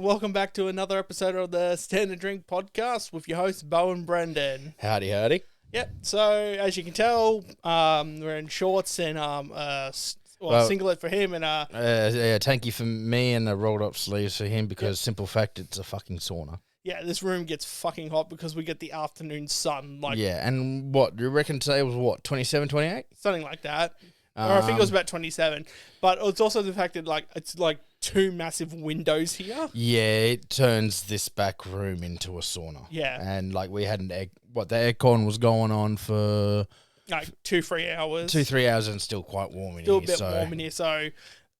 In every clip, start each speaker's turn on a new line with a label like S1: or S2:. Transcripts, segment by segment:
S1: welcome back to another episode of the Standard Drink Podcast with your hosts, Bo and Brendan.
S2: Howdy, howdy.
S1: Yep, so as you can tell, we're in shorts and singlet for him and
S2: tanky for me and the rolled up sleeves for him because simple fact, it's a fucking sauna.
S1: Yeah, this room gets fucking hot because we get the afternoon sun.
S2: And what, do you reckon today was 27, 28?
S1: Something like that. Or I think it was about 27. But it's also the fact that it's two massive windows here.
S2: Yeah, it turns this back room into a sauna.
S1: Yeah.
S2: And we had the aircon was going on for
S1: 2-3 hours.
S2: 2-3 hours and still quite warm in
S1: still
S2: here.
S1: Still a bit warm in here, so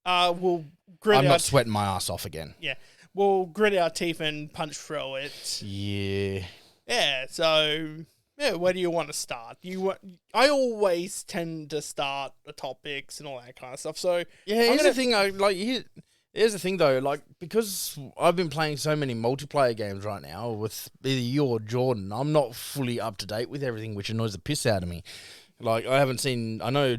S1: we'll grit
S2: I'm not sweating my ass off again.
S1: Yeah. We'll grit our teeth and punch through it.
S2: Yeah.
S1: Yeah, so... Yeah, where do you want to start? I always tend to start the topics and all that kind of stuff. So
S2: yeah, here's the thing. Here's the thing though. Because I've been playing so many multiplayer games right now with either you or Jordan, I'm not fully up to date with everything, which annoys the piss out of me. I haven't seen. I know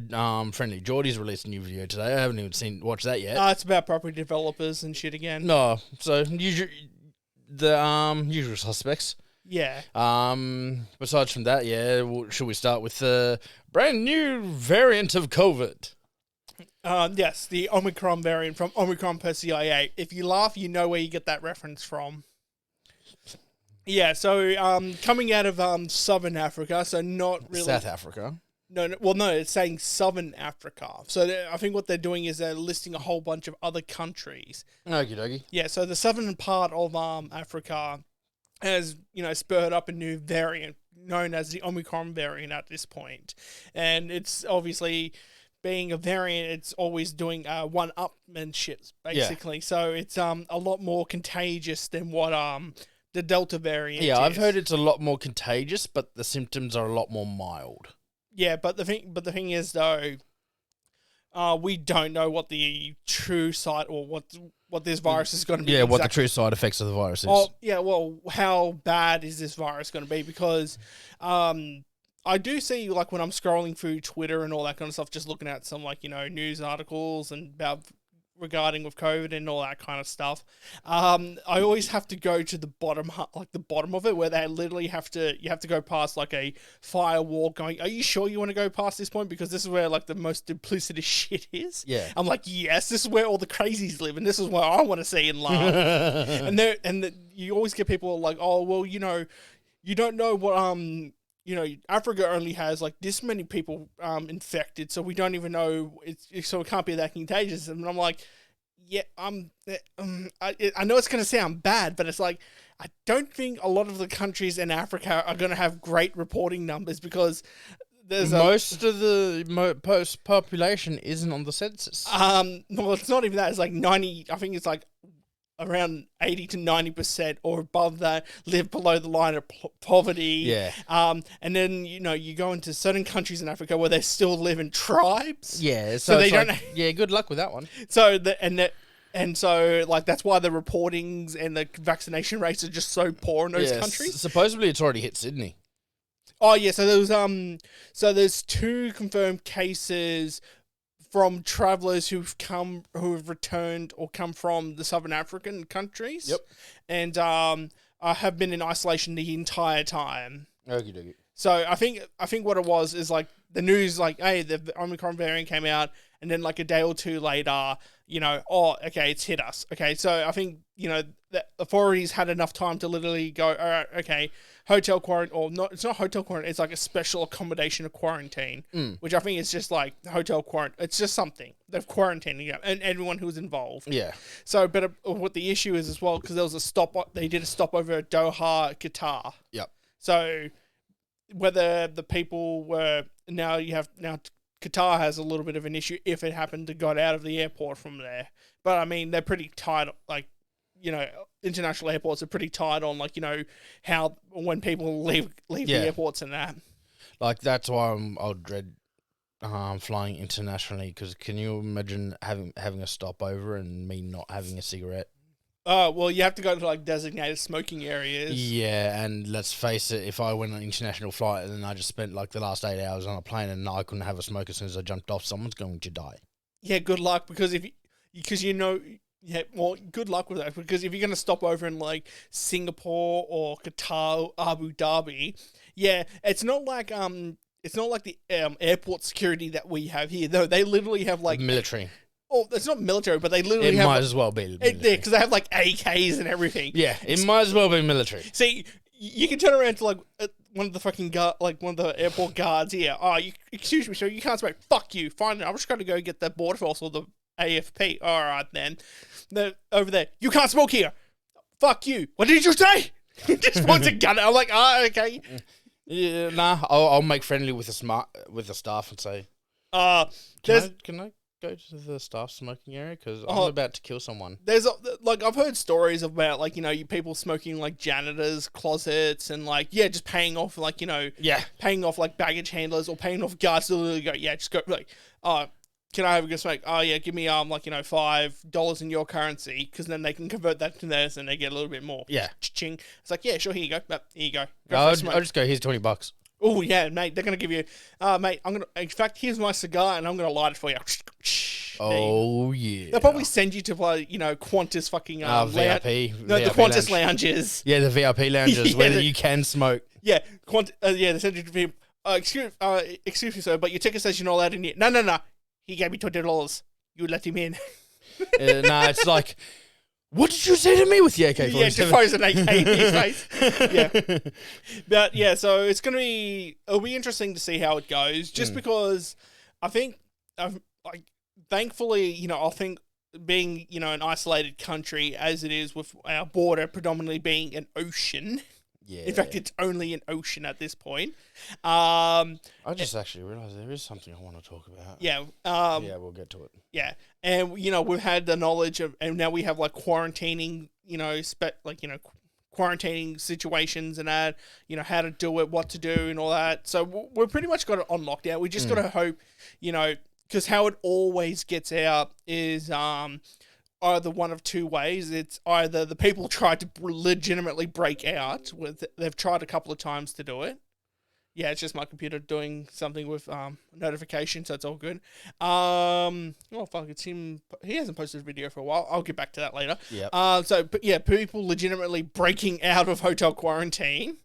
S2: Friendly Geordie's released a new video today. I haven't even watched that yet.
S1: It's about property developers and shit again.
S2: No, so the usual suspects.
S1: Yeah.
S2: Besides from that, should we start with the brand new variant of COVID?
S1: Yes, the Omicron variant from Omicron per CIA. If you laugh, you know where you get that reference from. Yeah, so coming out of Southern Africa, so not really...
S2: South Africa?
S1: No, it's saying Southern Africa. So I think what they're doing is they're listing a whole bunch of other countries.
S2: Okie dokie.
S1: Yeah, so the southern part of Africa has, spurred up a new variant known as the Omicron variant at this point. And it's obviously, being a variant, it's always doing one-upmanship, basically. Yeah. So it's a lot more contagious than what the Delta variant is.
S2: I've heard it's a lot more contagious, but the symptoms are a lot more mild.
S1: Yeah, but the thing is, though, we don't know what the true side or what this virus is going to be.
S2: Yeah, what the true side effects of the virus is.
S1: Oh, yeah, well, how bad is this virus going to be? Because I do see, when I'm scrolling through Twitter and all that kind of stuff, just looking at some, news articles and regarding with COVID and all that kind of stuff. I always have to go to the bottom of it, where they literally you have to go past a firewall going, are you sure you want to go past this point? Because this is where the most duplicitous shit is.
S2: Yeah.
S1: I'm like, yes, this is where all the crazies live and this is where I want to see and laugh. and you always get people like, oh, well, you don't know what, Africa only has this many people infected, so we don't even know so it can't be that contagious. And I'm like, yeah, I know it's going to sound bad, but it's I don't think a lot of the countries in Africa are going to have great reporting numbers because there's
S2: most of the population isn't on the census.
S1: Well, it's not even that. It's 90. I think it's around 80 to 90% or above that live below the line of poverty.
S2: Yeah.
S1: And then, you go into certain countries in Africa where they still live in tribes.
S2: Yeah. So they don't... Yeah, good luck with that one.
S1: So, that's why the reportings and the vaccination rates are just so poor in those countries.
S2: Supposedly it's already hit Sydney.
S1: Oh, yeah. So there's 2 confirmed cases from travellers who have returned or come from the Southern African countries.
S2: Yep.
S1: And have been in isolation the entire time.
S2: Okie dokie.
S1: So I think what it was is the news hey, the Omicron variant came out, and then a day or two later, it's hit us. Okay, so I think the authorities had enough time to literally go, all right, okay, hotel quarantine, or not? It's not hotel quarantine. It's a special accommodation of quarantine, which I think is just hotel quarantine. It's just something they've quarantined, and everyone who was involved.
S2: Yeah.
S1: So, but what the issue is as well, because there was they did a stopover at Doha, Qatar.
S2: Yep.
S1: So whether the people were now Qatar has a little bit of an issue if it happened to got out of the airport from there. But I mean, they're pretty tight, international airports are pretty tight on how when people leave the airports and that.
S2: That's why I'll dread flying internationally, because can you imagine having a stopover and me not having a cigarette?
S1: Oh, well, you have to go to designated smoking areas.
S2: Yeah, and let's face it, if I went on an international flight and then I just spent the last 8 hours on a plane and I couldn't have a smoke as soon as I jumped off, someone's going to die.
S1: Yeah, good luck, because Yeah, well, good luck with that, because if you're going to stop over in like Singapore or Qatar, Abu Dhabi, yeah, it's not like the airport security that we have here. Though they literally have like
S2: military.
S1: Oh, it's not military, but they literally
S2: It
S1: have
S2: might as well be military.
S1: because they have like AKs and everything.
S2: Yeah, it might as well be military.
S1: See, you can turn around to like one of the fucking one of the airport guards here. Oh, excuse me, sir, you can't smoke. Fuck you. Fine, I'm just going to go get the border force or the AFP. All right, then. They're over there. You can't smoke here. Fuck you. What did you say? Just points a gun. I'm like, okay.
S2: Yeah, nah. I'll make friendly with the staff and say, can I go to the staff smoking area because I'm about to kill someone.
S1: There's like I've heard stories about like you people smoking like janitors' closets and like just paying off like paying off like baggage handlers or paying off guards to literally go just go like can I have a good smoke? Oh yeah, give me $5 in your currency because then they can convert that to theirs and they get a little bit more.
S2: Yeah,
S1: ching. It's like sure, here you go. Here you go.
S2: I'll just go. Here's $20.
S1: Oh yeah, mate. They're gonna give you, mate. In fact, here's my cigar, and I'm gonna light it for you.
S2: Oh yeah.
S1: They'll probably send you to Qantas fucking
S2: VIP.
S1: No, the Qantas lounges.
S2: Yeah, the VIP lounges where you can smoke.
S1: Yeah, they send you to VIP. Excuse me, sir, but your ticket says you're not allowed in here. No. He gave me $20. You let him in.
S2: It's like. What did you say to me with the AK-47?
S1: Yeah, just fires an AK in his face. Yeah. But, yeah, so it'll be interesting to see how it goes, just because I think, thankfully, I think being, an isolated country as it is with our border predominantly being an ocean. Yeah. In fact, it's only an ocean at this point.
S2: I just actually realised there is something I want to talk about.
S1: Yeah.
S2: Yeah, we'll get to it.
S1: Yeah. And, we've had the knowledge of, and now we have like quarantining, quarantining situations and that, how to do it, what to do and all that. So we've pretty much got it on lockdown. We just got to hope, because how it always gets out is, either one of two ways. It's either the people tried to legitimately break out. They've tried a couple of times to do it. Yeah, it's just my computer doing something with notifications, so it's all good. Oh, fuck, it's him. He hasn't posted a video for a while. I'll get back to that later.
S2: Yeah.
S1: People legitimately breaking out of hotel quarantine.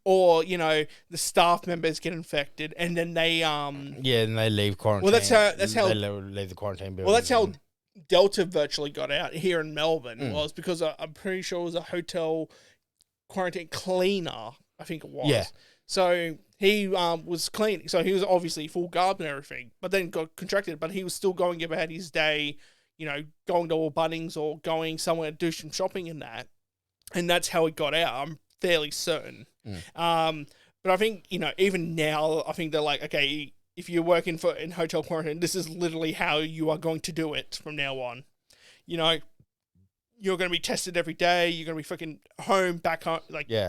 S1: Or, the staff members get infected and then they... and
S2: they leave quarantine.
S1: Well, that's how...
S2: They leave the quarantine building.
S1: Well, that's how... Delta virtually got out here in Melbourne was because I'm pretty sure it was a hotel quarantine cleaner, I think it was.
S2: Yeah.
S1: So he was cleaning. So he was obviously full garb and everything, but then got contracted. But he was still going about his day, going to all Bunnings or going somewhere to do some shopping and that. And that's how it got out. I'm fairly certain. But I think, even now, I think they're like, okay, if you're working in hotel quarantine, this is literally how you are going to do it from now on. You're going to be tested every day. You're going to be freaking home, back home,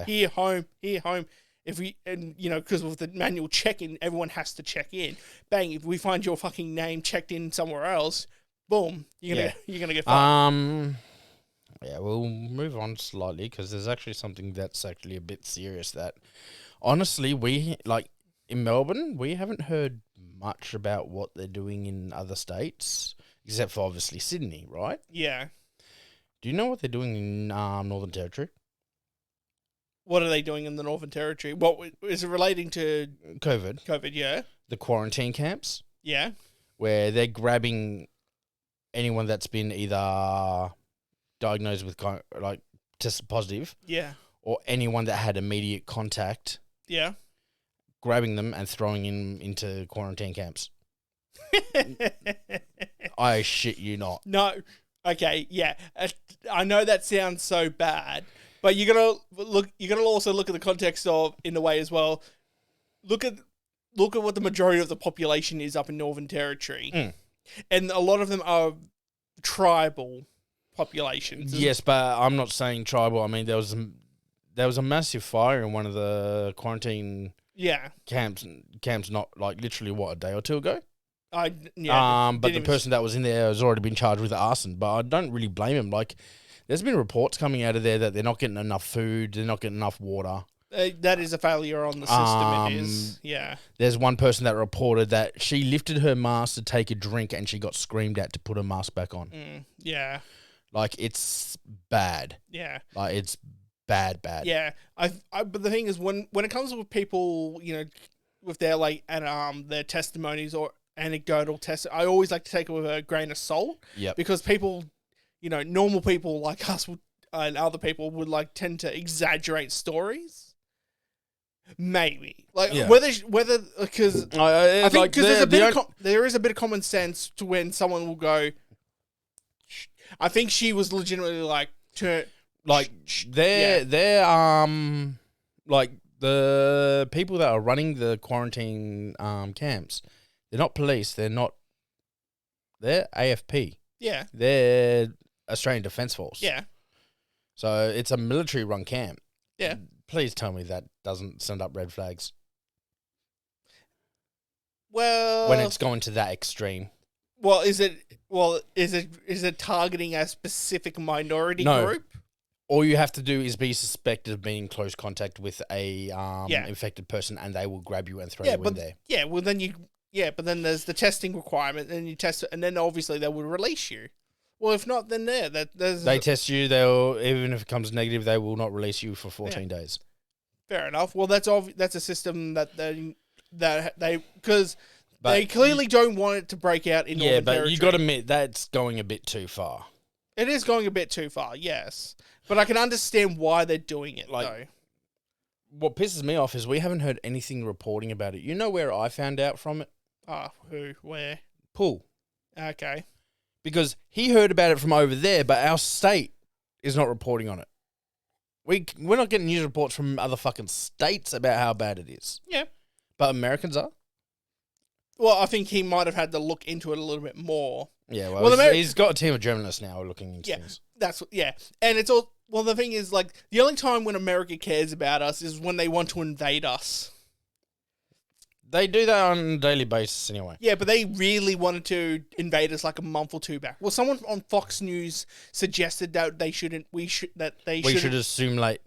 S1: here, home. Because with the manual check-in, everyone has to check in. Bang, if we find your fucking name checked in somewhere else, boom, you're gonna get fired.
S2: Yeah, we'll move on slightly because there's actually something that's actually a bit serious that, honestly, in Melbourne, we haven't heard much about what they're doing in other states, except for obviously Sydney, right?
S1: Yeah.
S2: Do you know what they're doing in Northern Territory?
S1: What are they doing in the Northern Territory? What is it relating to?
S2: COVID.
S1: COVID, yeah.
S2: The quarantine camps.
S1: Yeah.
S2: Where they're grabbing anyone that's been either diagnosed with tested positive.
S1: Yeah.
S2: Or anyone that had immediate contact.
S1: Yeah.
S2: Grabbing them and throwing them into quarantine camps. I shit you not.
S1: No. Okay, yeah. I know that sounds so bad, but you gotta also look at the context of, in a way as well. Look at what the majority of the population is up in Northern Territory. And a lot of them are tribal populations.
S2: Yes, but I'm not saying tribal. I mean, there was a massive fire in one of the quarantine camps not literally a day or two ago. But the person that was in there has already been charged with arson. But I don't really blame him. There's been reports coming out of there that they're not getting enough food, they're not getting enough water.
S1: That is a failure on the system. It is, yeah.
S2: There's one person that reported that she lifted her mask to take a drink and she got screamed at to put her mask back on.
S1: Yeah.
S2: Like, it's bad.
S1: Yeah.
S2: Like, it's bad.
S1: Yeah. But the thing is, when it comes with people, with their their testimonies or anecdotal tests, I always like to take it with a grain of salt.
S2: Yep.
S1: Because people, normal people like us and other people would tend to exaggerate stories. Maybe whether because I think because there is a bit of common sense to when someone will go. I think she was legitimately
S2: they're the people that are running the quarantine camps. They're not police. They're AFP.
S1: Yeah,
S2: they're Australian Defence Force.
S1: Yeah,
S2: so it's a military run camp.
S1: Yeah.
S2: Please tell me that doesn't send up red flags.
S1: Well,
S2: when it's going to that extreme.
S1: Well, is it targeting a specific minority group?
S2: All you have to do is be suspected of being in close contact with a infected person, and they will grab you and throw you in there.
S1: Yeah, well then but then there's the testing requirement, and you test it, and then obviously they will release you. Well, if not, then they
S2: test you. They'll, even if it comes negative, they will not release you for 14 days.
S1: Fair enough. Well, that's a system that they because they clearly don't want it to break out in Northern Territory.
S2: You got to admit that's going a bit too far.
S1: It is going a bit too far, yes, but I can understand why they're doing it. Though.
S2: What pisses me off is we haven't heard anything reporting about it. You know where I found out from it?
S1: Who? Where?
S2: Paul.
S1: Okay.
S2: Because he heard about it from over there, but our state is not reporting on it. We're not getting news reports from other fucking states about how bad it is.
S1: Yeah.
S2: But Americans are.
S1: Well, I think he might have had to look into it a little bit more.
S2: Yeah, well he's got a team of journalists now looking into things.
S1: And it's all... Well, the thing is, the only time when America cares about us is when they want to invade us.
S2: They do that on a daily basis anyway.
S1: Yeah, but they really wanted to invade us a month or two back. Well, someone on Fox News suggested that we should
S2: assimilate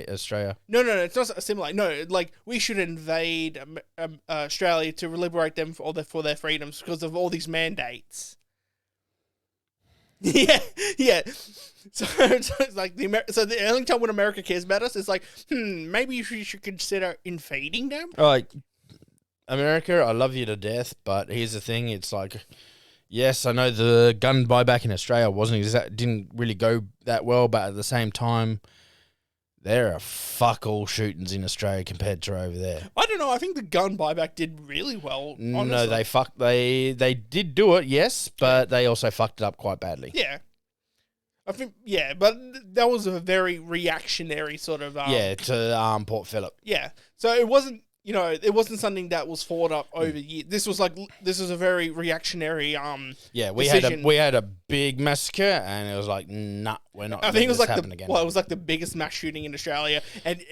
S2: Australia.
S1: No, it's not assimilate. No, we should invade Australia to liberate them for their freedoms because of all these mandates. Yeah. So it's the only time when America cares about us is maybe you should consider invading them.
S2: America, I love you to death, but here's the thing: it's yes, I know the gun buyback in Australia didn't really go that well, but at the same time, there are fuck all shootings in Australia compared to over there.
S1: I don't know. I think the gun buyback did really well. Honestly.
S2: No, they did do it, yes, but they also fucked it up quite badly.
S1: Yeah. I think, but that was a very reactionary sort of...
S2: to Port Phillip.
S1: Yeah. So it wasn't, it wasn't something that was fought up over years. This was a very reactionary
S2: we had a big massacre, and it was nah, we're not.
S1: I think it was
S2: happen again.
S1: Well, it was the biggest mass shooting in Australia, and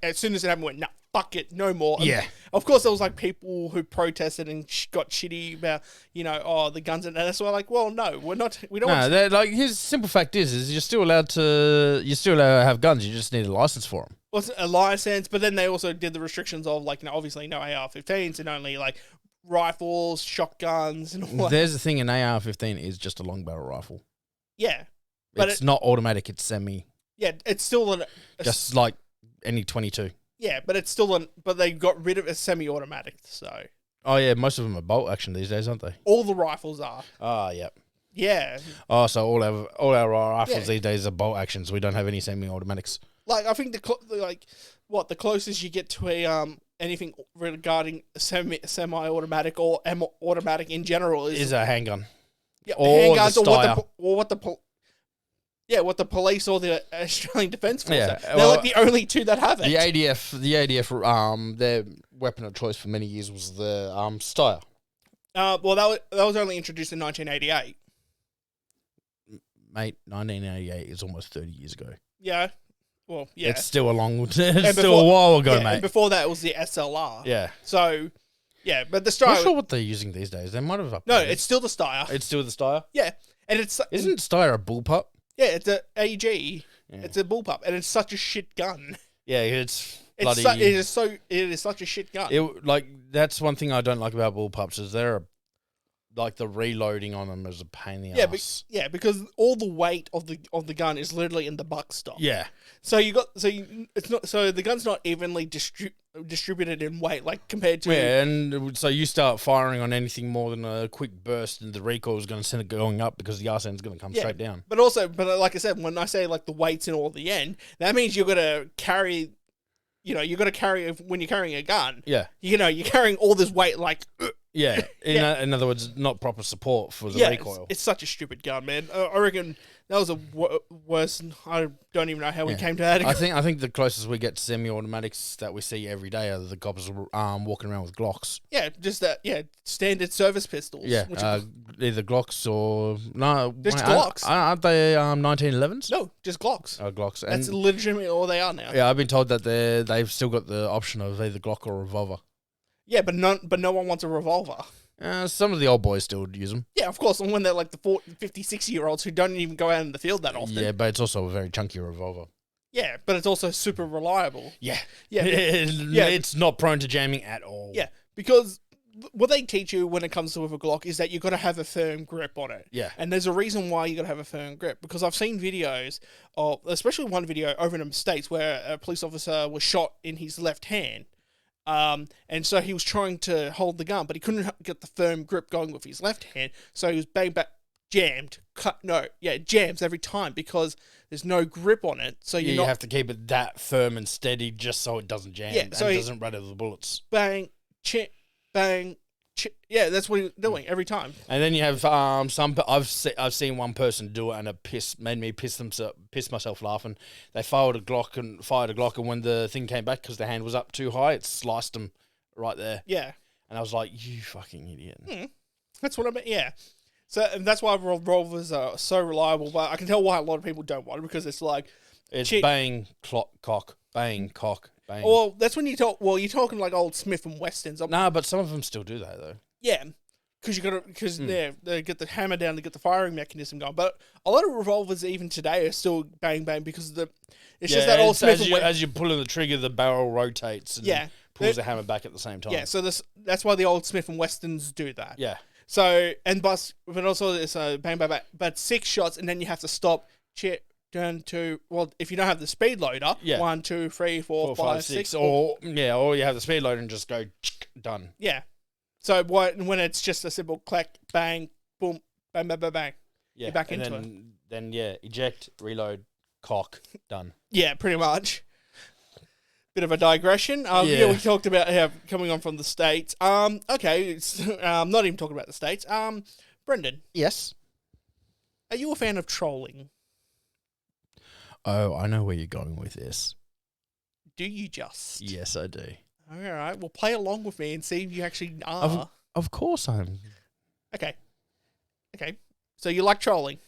S1: as soon as it happened, we went, nah, fuck it, no more. And
S2: yeah.
S1: Of course, there was people who protested and got shitty about the guns, and that's why well, no, we're not. We don't.
S2: No, his simple fact is you're still allowed to have guns. You just need a license for them.
S1: Well, a license, but then they also did the restrictions of obviously no AR-15s and only rifles, shotguns, and all that.
S2: There's the thing: an AR-15 is just a long barrel rifle.
S1: Yeah,
S2: but it's not automatic; it's semi.
S1: Yeah, it's still
S2: just like any 22.
S1: Yeah, but it's still but they got rid of a semi-automatic. So.
S2: Oh yeah, most of them are bolt action these days, aren't they?
S1: All the rifles are.
S2: Ah, yeah.
S1: Yeah.
S2: Oh, so all our rifles these days are bolt actions. We don't have any semi-automatics.
S1: I think the closest you get to a anything regarding semi-automatic or automatic in general is
S2: a handgun.
S1: Yeah,
S2: or
S1: handguns,
S2: the
S1: what the police or the Australian Defence Force.
S2: Yeah,
S1: they're the only two that have it.
S2: The ADF, their weapon of choice for many years was the Steyr.
S1: Well, that was only introduced in 1988.
S2: Mate, 1988 is almost 30 years ago.
S1: Yeah. Well, yeah.
S2: It's still a while ago, mate.
S1: And before that, it was the SLR.
S2: Yeah.
S1: So, yeah, but the Steyr...
S2: I'm not sure what they're using these days. They might have updated.
S1: No, it's still the Steyr.
S2: It's still the Steyr?
S1: Yeah. And it's...
S2: Isn't Steyr a bullpup?
S1: Yeah, it's a AG. Yeah. It's a bullpup, and it's such a shit gun.
S2: Yeah, it
S1: is such a shit gun.
S2: That's one thing I don't like about bullpups is like the reloading on them is a pain in the
S1: Yeah,
S2: ass.
S1: because all the weight of the gun is literally in the buttstock.
S2: Yeah.
S1: So the gun's not evenly distributed in weight, like compared to
S2: Yeah, and so you start firing on anything more than a quick burst, and the recoil is going to send it going up because the arse end's going to come straight down.
S1: But like I said, when I say like the weight's in all the end, that means you're gonna carry. You got to carry when you're carrying a gun.
S2: Yeah.
S1: You're carrying all this weight, like.
S2: Yeah. In other words, not proper support for the recoil.
S1: It's such a stupid gun, man. I reckon that was a worse. I don't even know how we came to that.
S2: I think the closest we get to semi-automatics that we see every day are the coppers walking around with Glocks.
S1: Yeah, just that. Yeah, standard service pistols.
S2: Yeah, either Glocks or no.
S1: Just Glocks.
S2: Aren't they 1911s?
S1: No, just Glocks.
S2: Glocks.
S1: That's legitimately all they are now.
S2: Yeah, I've been told that they've still got the option of either Glock or revolver.
S1: Yeah, but no one wants a revolver.
S2: Some of the old boys still use them.
S1: Yeah, of course, and when they're like the 50-60-year-olds who don't even go out in the field that often.
S2: Yeah, but it's also a very chunky revolver.
S1: Yeah, but it's also super reliable.
S2: Yeah.
S1: Yeah.
S2: It's not prone to jamming at all.
S1: Yeah, because what they teach you when it comes to with a Glock is that you've got to have a firm grip on it.
S2: Yeah.
S1: And there's a reason why you got to have a firm grip, because I've seen videos of, especially one video over in the States where a police officer was shot in his left hand. And so he was trying to hold the gun, but he couldn't get the firm grip going with his left hand. So he was jams every time because there's no grip on it. So you
S2: have to keep it that firm and steady just so it doesn't jam and doesn't rattle the bullets.
S1: Bang, chip, bang, chip. Yeah, that's what he's doing every time.
S2: And then you have some. I've seen one person do it, and it made me piss myself laughing. They fired a Glock, and when the thing came back because the hand was up too high, it sliced them right there.
S1: Yeah,
S2: and I was like, "You fucking idiot!"
S1: That's what I mean. Yeah. So and that's why revolvers are so reliable. But I can tell why a lot of people don't want it, because it's like
S2: bang, cock, bang, cock. Bang.
S1: Well, that's when you talk. Well, you're talking like old Smith and Wessons.
S2: Nah, but some of them still do that though.
S1: Yeah, because they get the hammer down to get the firing mechanism going. But a lot of revolvers even today are still bang bang because it's just that old Smith
S2: as you're pulling the trigger, the barrel rotates and pulls the hammer back at the same time.
S1: Yeah, so that's why the old Smith and Wessons do that.
S2: Yeah.
S1: So but also it's a bang bang bang, but 6 shots and then you have to stop. Turn to, well, if you don't have the speed loader, 1, 2, 3, 4, 5, 6,
S2: or you have the speed loader and just go done.
S1: Yeah. So when it's just a simple clack, bang, boom, bang, bang, bang, bang, you're back into it.
S2: Then eject, reload, cock, done.
S1: Yeah, pretty much. Bit of a digression. We talked about coming on from the States. Okay, not even talking about the States. Brendan.
S2: Yes.
S1: Are you a fan of trolling?
S2: Oh, I know where you're going with this.
S1: Do you just?
S2: Yes, I do.
S1: All right. Well, play along with me and see if you actually are.
S2: Of course I'm.
S1: Okay. So you like trolling?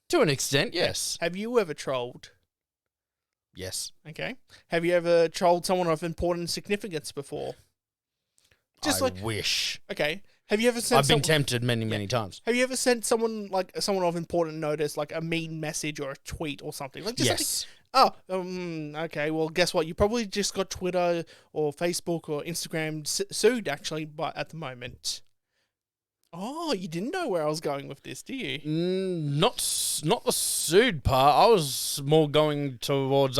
S2: To an extent, yes.
S1: Have you ever trolled?
S2: Yes.
S1: Okay. Have you ever trolled someone of important significance before?
S2: I wish.
S1: Okay. Have you ever sent?
S2: I've been tempted many times.
S1: Have you ever sent someone of important notice, like a mean message or a tweet or something? Like just something. Okay. Well, guess what? You probably just got Twitter or Facebook or Instagram sued actually, but at the moment. Oh, you didn't know where I was going with this, do you?
S2: Not the sued part. I was more going towards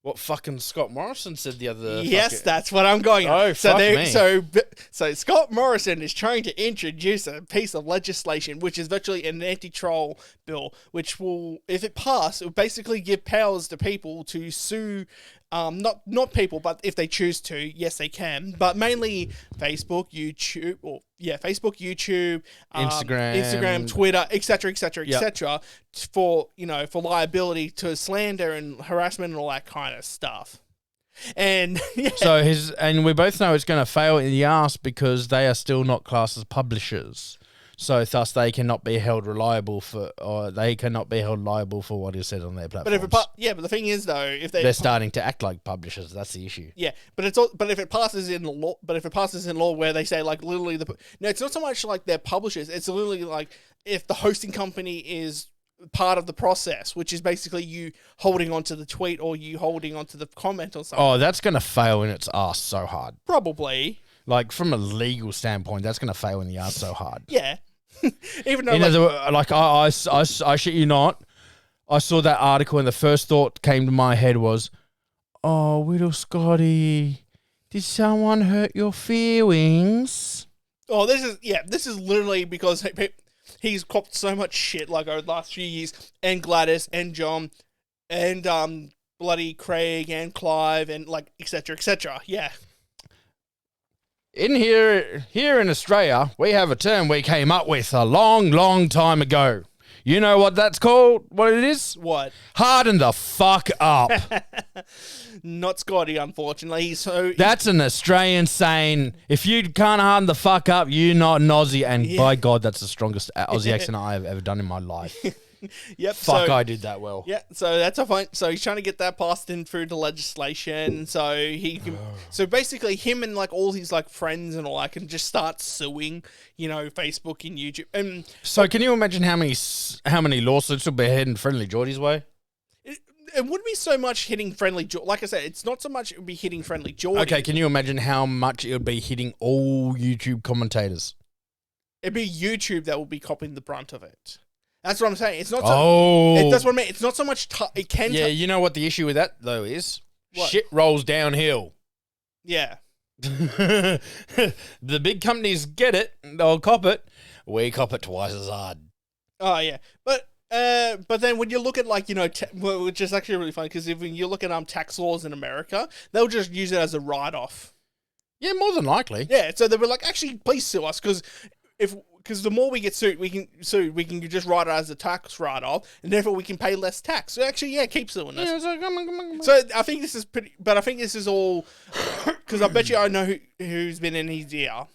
S2: what fucking Scott Morrison said the other.
S1: Yes, that's what I'm going on.
S2: Oh, fuck me.
S1: So Scott Morrison is trying to introduce a piece of legislation, which is virtually an anti-troll bill, which will, if it passes, it will basically give powers to people to sue. Not people, but if they choose to, yes, they can. But mainly Facebook, YouTube, Instagram, Twitter, etc., for liability to slander and harassment and all that kind of stuff. And
S2: and we both know it's going to fail in the ass because they are still not classed as publishers. So thus they cannot be held liable for what is said on their platforms.
S1: But the thing is though, if they're
S2: starting to act like publishers, that's the issue.
S1: Yeah, but if it passes in law, where they say like literally it's not so much like they're publishers. It's literally like if the hosting company is part of the process, which is basically you holding onto the tweet or you holding onto the comment or something.
S2: Oh, that's going to fail in its ass so hard.
S1: Probably.
S2: Like, from a legal standpoint, that's going to fail in the ass so hard.
S1: Yeah. Even though,
S2: I shit you not, I saw that article and the first thought came to my head was, oh, little Scotty, did someone hurt your feelings?
S1: oh, this is literally because he's copped so much shit like over the last few years, and Gladys and John and bloody Craig and Clive and like etc. etc. Yeah.
S2: In here in Australia, we have a term we came up with a long, long time ago. You know what that's called? What it is?
S1: What?
S2: Harden the fuck up.
S1: Not Scotty, unfortunately. So
S2: That's an Australian saying. If you can't harden the fuck up, you're not an Aussie. And by God, that's the strongest Aussie accent I have ever done in my life.
S1: yep.
S2: Fuck,
S1: so,
S2: I did that well.
S1: Yeah, so that's a fine. So he's trying to get that passed in through the legislation. So he can. So basically, him and like all his like friends and all that can just start suing, Facebook and YouTube. And
S2: So can you imagine how many lawsuits will be heading Friendly Geordie's way?
S1: it wouldn't be so much hitting Friendly Geordie. Like I said, it's not so much it would be hitting Friendly Geordie.
S2: Okay, can you imagine how much it would be hitting all YouTube commentators?
S1: It'd be YouTube that will be copying the brunt of it. That's what I'm saying. It's not. That's what I mean. It's not so much. It can.
S2: Yeah, you know what the issue with that though is?
S1: What?
S2: Shit rolls downhill.
S1: Yeah.
S2: The big companies get it. They'll cop it. We cop it twice as hard.
S1: Oh yeah, but then when you look at like which is actually really funny because when you look at tax laws in America, they'll just use it as a write-off.
S2: Yeah, more than likely.
S1: Yeah, so they'll be like, actually, please sue us because the more we get sued, we can just write it as a tax write-off, and therefore we can pay less tax. So actually, yeah, keep suing us.
S2: Yeah, so come on.
S1: So I think this is pretty, but I think this is all because I bet you I know who's been in his ear,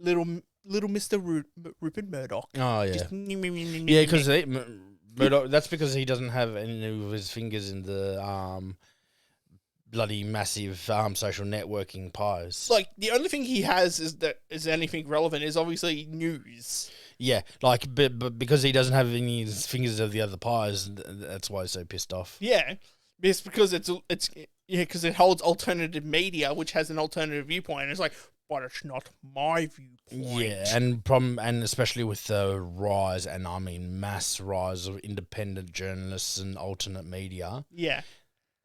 S1: little Mr. Rupert Murdoch.
S2: Oh yeah,
S1: Just
S2: yeah, because Murdoch. That's because he doesn't have any of his fingers in the bloody massive social networking pies.
S1: Like the only thing he has is anything relevant is obviously news.
S2: Yeah, like but because he doesn't have any of his fingers of the other pies, that's why he's so pissed off.
S1: Yeah, it's because because it holds alternative media, which has an alternative viewpoint. And it's like, but it's not my viewpoint.
S2: Yeah, and especially with the rise, and I mean mass rise of independent journalists and alternate media.
S1: Yeah.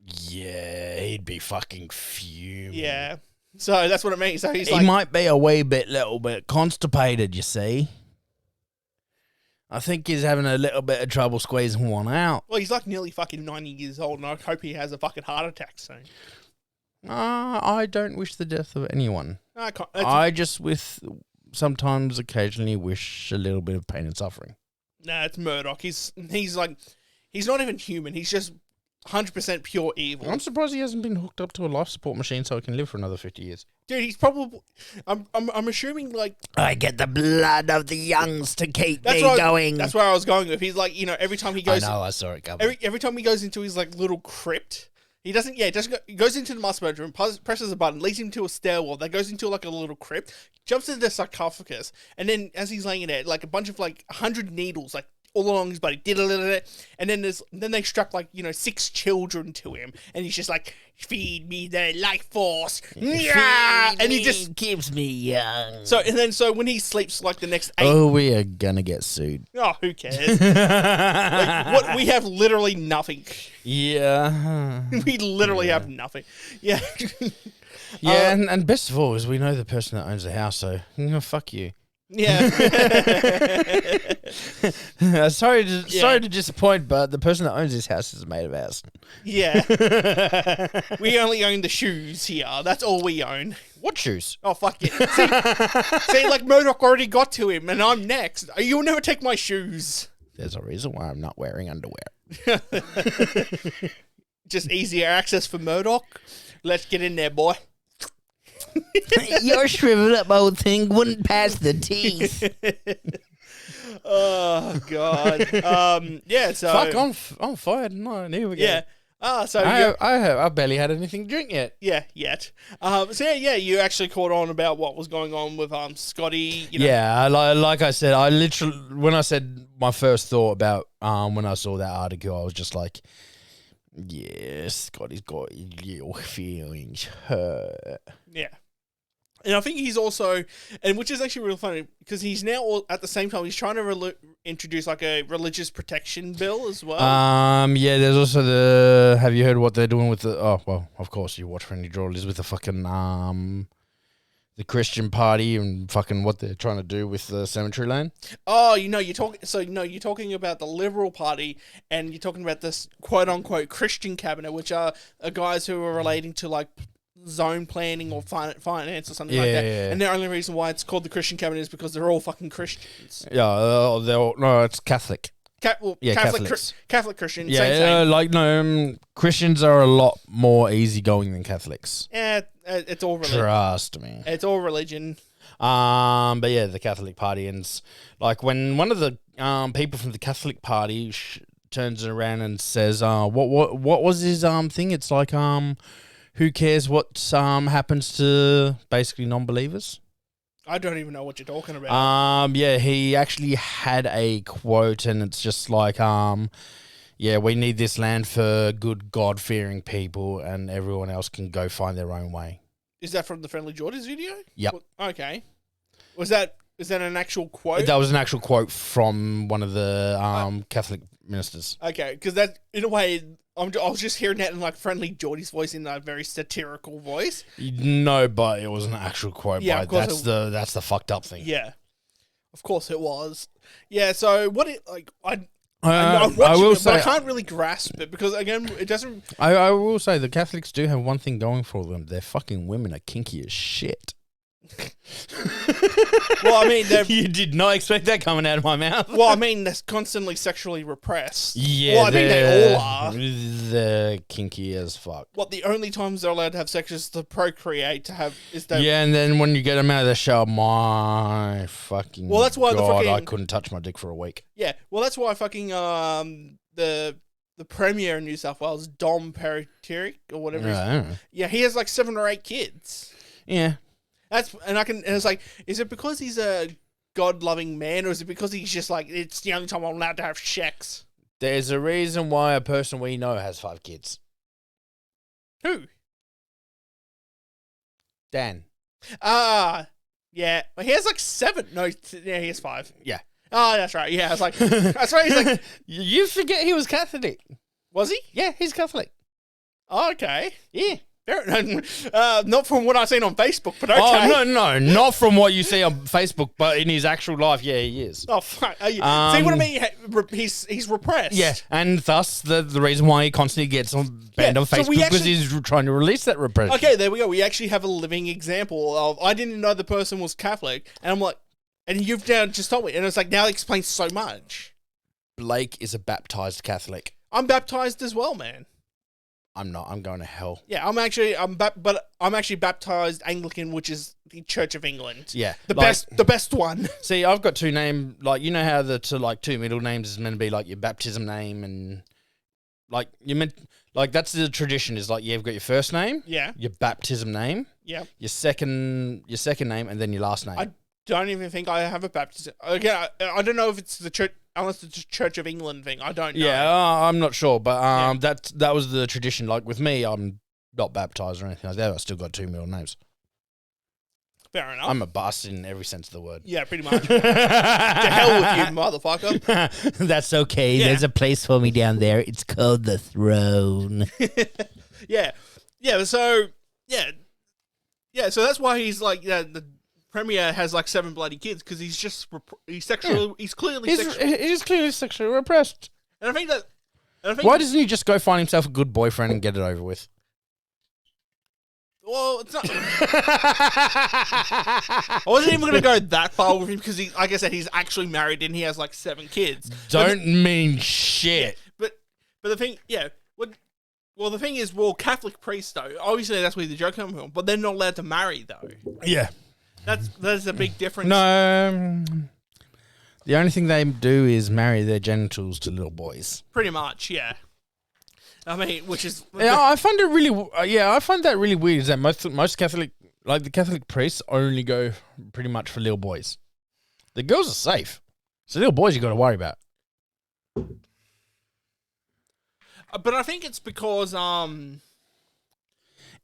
S2: Yeah, he'd be fucking fuming.
S1: Yeah. So that's what it means. So he
S2: might be a little bit constipated, you see. I think he's having a little bit of trouble squeezing one out.
S1: Well, he's like nearly fucking 90 years old, and I hope he has a fucking heart attack soon.
S2: I don't wish the death of anyone.
S1: I
S2: just sometimes occasionally wish a little bit of pain and suffering.
S1: Nah, it's Murdoch. He's not even human. He's just 100% pure evil.
S2: I'm surprised he hasn't been hooked up to a life support machine so he can live for another 50 years.
S1: Dude, he's probably... I'm assuming, like...
S2: I get the blood of the youngs to keep me going.
S1: That's where I was going with. He's like, every time he goes...
S2: I know, I saw it coming.
S1: Every time he goes into his, like, little crypt... He goes into the master bedroom, presses a button, leads him to a stairwell that goes into like a little crypt, jumps into the sarcophagus, and then as he's laying in there, like a bunch of like 100 needles, like all along his body, and then they strap like 6 children to him, and he's just like, feed me the life force, yeah, and he just
S2: keeps me young.
S1: So when he sleeps like the next 8,
S2: oh, we are gonna get sued.
S1: Oh, who cares? Like, we have literally nothing.
S2: Yeah,
S1: we literally have nothing. Yeah.
S2: Yeah, and best of all is we know the person that owns the house, so fuck you.
S1: Yeah.
S2: Sorry to disappoint, but the person that owns this house is made of ours.
S1: Yeah. We only own the shoes here. That's all we own.
S2: What shoes?
S1: Oh, fuck it. See, like Mordoch already got to him, and I'm next. You'll never take my shoes.
S2: There's a reason why I'm not wearing underwear.
S1: Just easier access for Mordoch. Let's get in there, boy.
S2: Your shriveled up old thing wouldn't pass the teeth.
S1: Oh God. Yeah. So
S2: fuck. I'm fired. No, here we go.
S1: Yeah. So
S2: I barely had anything to drink yet.
S1: Yeah. Yet. So yeah. You actually caught on about what was going on with Scotty.
S2: Yeah. Like I said, I literally when I said my first thought about when I saw that article, I was just like, yeah, Scotty's got your feelings hurt.
S1: Yeah. And I think he's also, and which is actually real funny, because he's now, at the same time, he's trying to introduce like a religious protection bill as well.
S2: Yeah, there's also have you heard what they're doing with of course you watch Friendly Drawers with the fucking, the Christian party and fucking what they're trying to do with the cemetery lane?
S1: Oh, you're talking about the Liberal Party, and you're talking about this quote-unquote Christian cabinet, which are guys who are relating to, like, zone planning or finance or something like that.
S2: Yeah.
S1: And the only reason why it's called the Christian cabinet is because they're all fucking Christians.
S2: Yeah, it's Catholic.
S1: Catholic Christian.
S2: Yeah,
S1: same.
S2: Christians are a lot more easygoing than Catholics.
S1: Yeah, it's all religion.
S2: Trust me.
S1: It's all religion.
S2: But yeah, the Catholic Party, and like when one of the people from the Catholic Party turns around and says, what was his thing? It's like who cares what happens to basically non-believers?
S1: I don't even know what you're talking about.
S2: Yeah, he actually had a quote, and it's just like, yeah, we need this land for good God-fearing people, and everyone else can go find their own way.
S1: Is that from the Friendly Jordans video?
S2: Yep.
S1: Okay. Is that an actual quote?
S2: That was an actual quote from one of the Catholic ministers.
S1: Okay, because that, in a way, I was just hearing that in like Friendly Geordie's voice in a very satirical voice.
S2: No, but it was an actual quote.
S1: Yeah, of course
S2: that's the fucked up thing.
S1: Yeah, of course it was. Yeah, so what it like I
S2: will say,
S1: but I can't really grasp it because again, it doesn't.
S2: I will say the Catholics do have one thing going for them: their fucking women are kinky as shit.
S1: Well, I mean,
S2: you did not expect that coming out of my mouth.
S1: Well, I mean, they're constantly sexually repressed.
S2: Yeah,
S1: well, I mean, they all are.
S2: They're kinky as fuck.
S1: What, the only times they're allowed to have sex is to procreate,
S2: yeah, and then when you get them out of the shower, my fucking
S1: that's why
S2: God, I couldn't touch my dick for a week.
S1: Yeah, well, that's why fucking the Premier in New South Wales, Dom Periteric or whatever. Yeah, he has like 7 or 8 kids.
S2: Yeah.
S1: And it's like, is it because he's a God-loving man, or is it because he's just like, it's the only time I'm allowed to have sex?
S2: There's a reason why a person we know has 5 kids.
S1: Who?
S2: Dan.
S1: Yeah. Well, he has like 7. No, yeah, he has 5.
S2: Yeah.
S1: Oh, that's right. Yeah, I was like, that's right. He's like,
S2: you forget he was Catholic.
S1: Was he?
S2: Yeah, he's Catholic.
S1: Oh, okay.
S2: Yeah.
S1: Not from what I've seen on Facebook, but okay.
S2: Oh, no, not from what you see on Facebook, but in his actual life, yeah, he is.
S1: Oh, fuck. See what I mean? He's repressed.
S2: Yeah, and thus the reason why he constantly gets banned on Facebook because he's trying to release that repression.
S1: Okay, there we go. We actually have a living example of, I didn't know the person was Catholic, and I'm like, and you've now just told me, and it's like, now it explains so much.
S2: Blake is a baptized Catholic.
S1: I'm baptized as well, man.
S2: I'm not. I'm going to hell.
S1: Yeah, I'm actually baptized Anglican, which is the Church of England.
S2: Yeah,
S1: the best one.
S2: See, I've got 2 names. Like, you know how the 2 middle names is meant to be like your baptism name, and like you meant like that's the tradition. Is like you've got your first name,
S1: yeah,
S2: your baptism name,
S1: yeah, your
S2: second name, and then your last name.
S1: I don't even think I have a baptism. Again, I don't know if it's the church. Unless it's a Church of England thing, I don't know.
S2: Yeah, I'm not sure, but that was the tradition. Like with me, I'm not baptized or anything like that. I still got 2 middle names.
S1: Fair enough.
S2: I'm a bastard in every sense of the word.
S1: Yeah, pretty much. To hell with you, motherfucker.
S2: That's okay. Yeah. There's a place for me down there. It's called the throne.
S1: Yeah. So that's why he's like the Premier has like 7 bloody kids because he's just he's clearly
S2: sexually repressed.
S1: And I think
S2: why doesn't he just go find himself a good boyfriend and get it over with?
S1: Well, it's not. I wasn't even going to go that far with him because like I said, he's actually married and he has like 7 kids.
S2: Don't mean shit.
S1: Yeah, but the thing, yeah. Well, the thing is, Catholic priests though. Obviously, that's where the joke comes from. But they're not allowed to marry though.
S2: Yeah.
S1: That's a big difference.
S2: No, the only thing they do is marry their genitals to little boys.
S1: Pretty much, yeah. I mean, which is
S2: I find it really, I find that really weird. Is that most Catholic, like the Catholic priests, only go pretty much for little boys. The girls are safe. So little boys you got to worry about.
S1: But I think it's because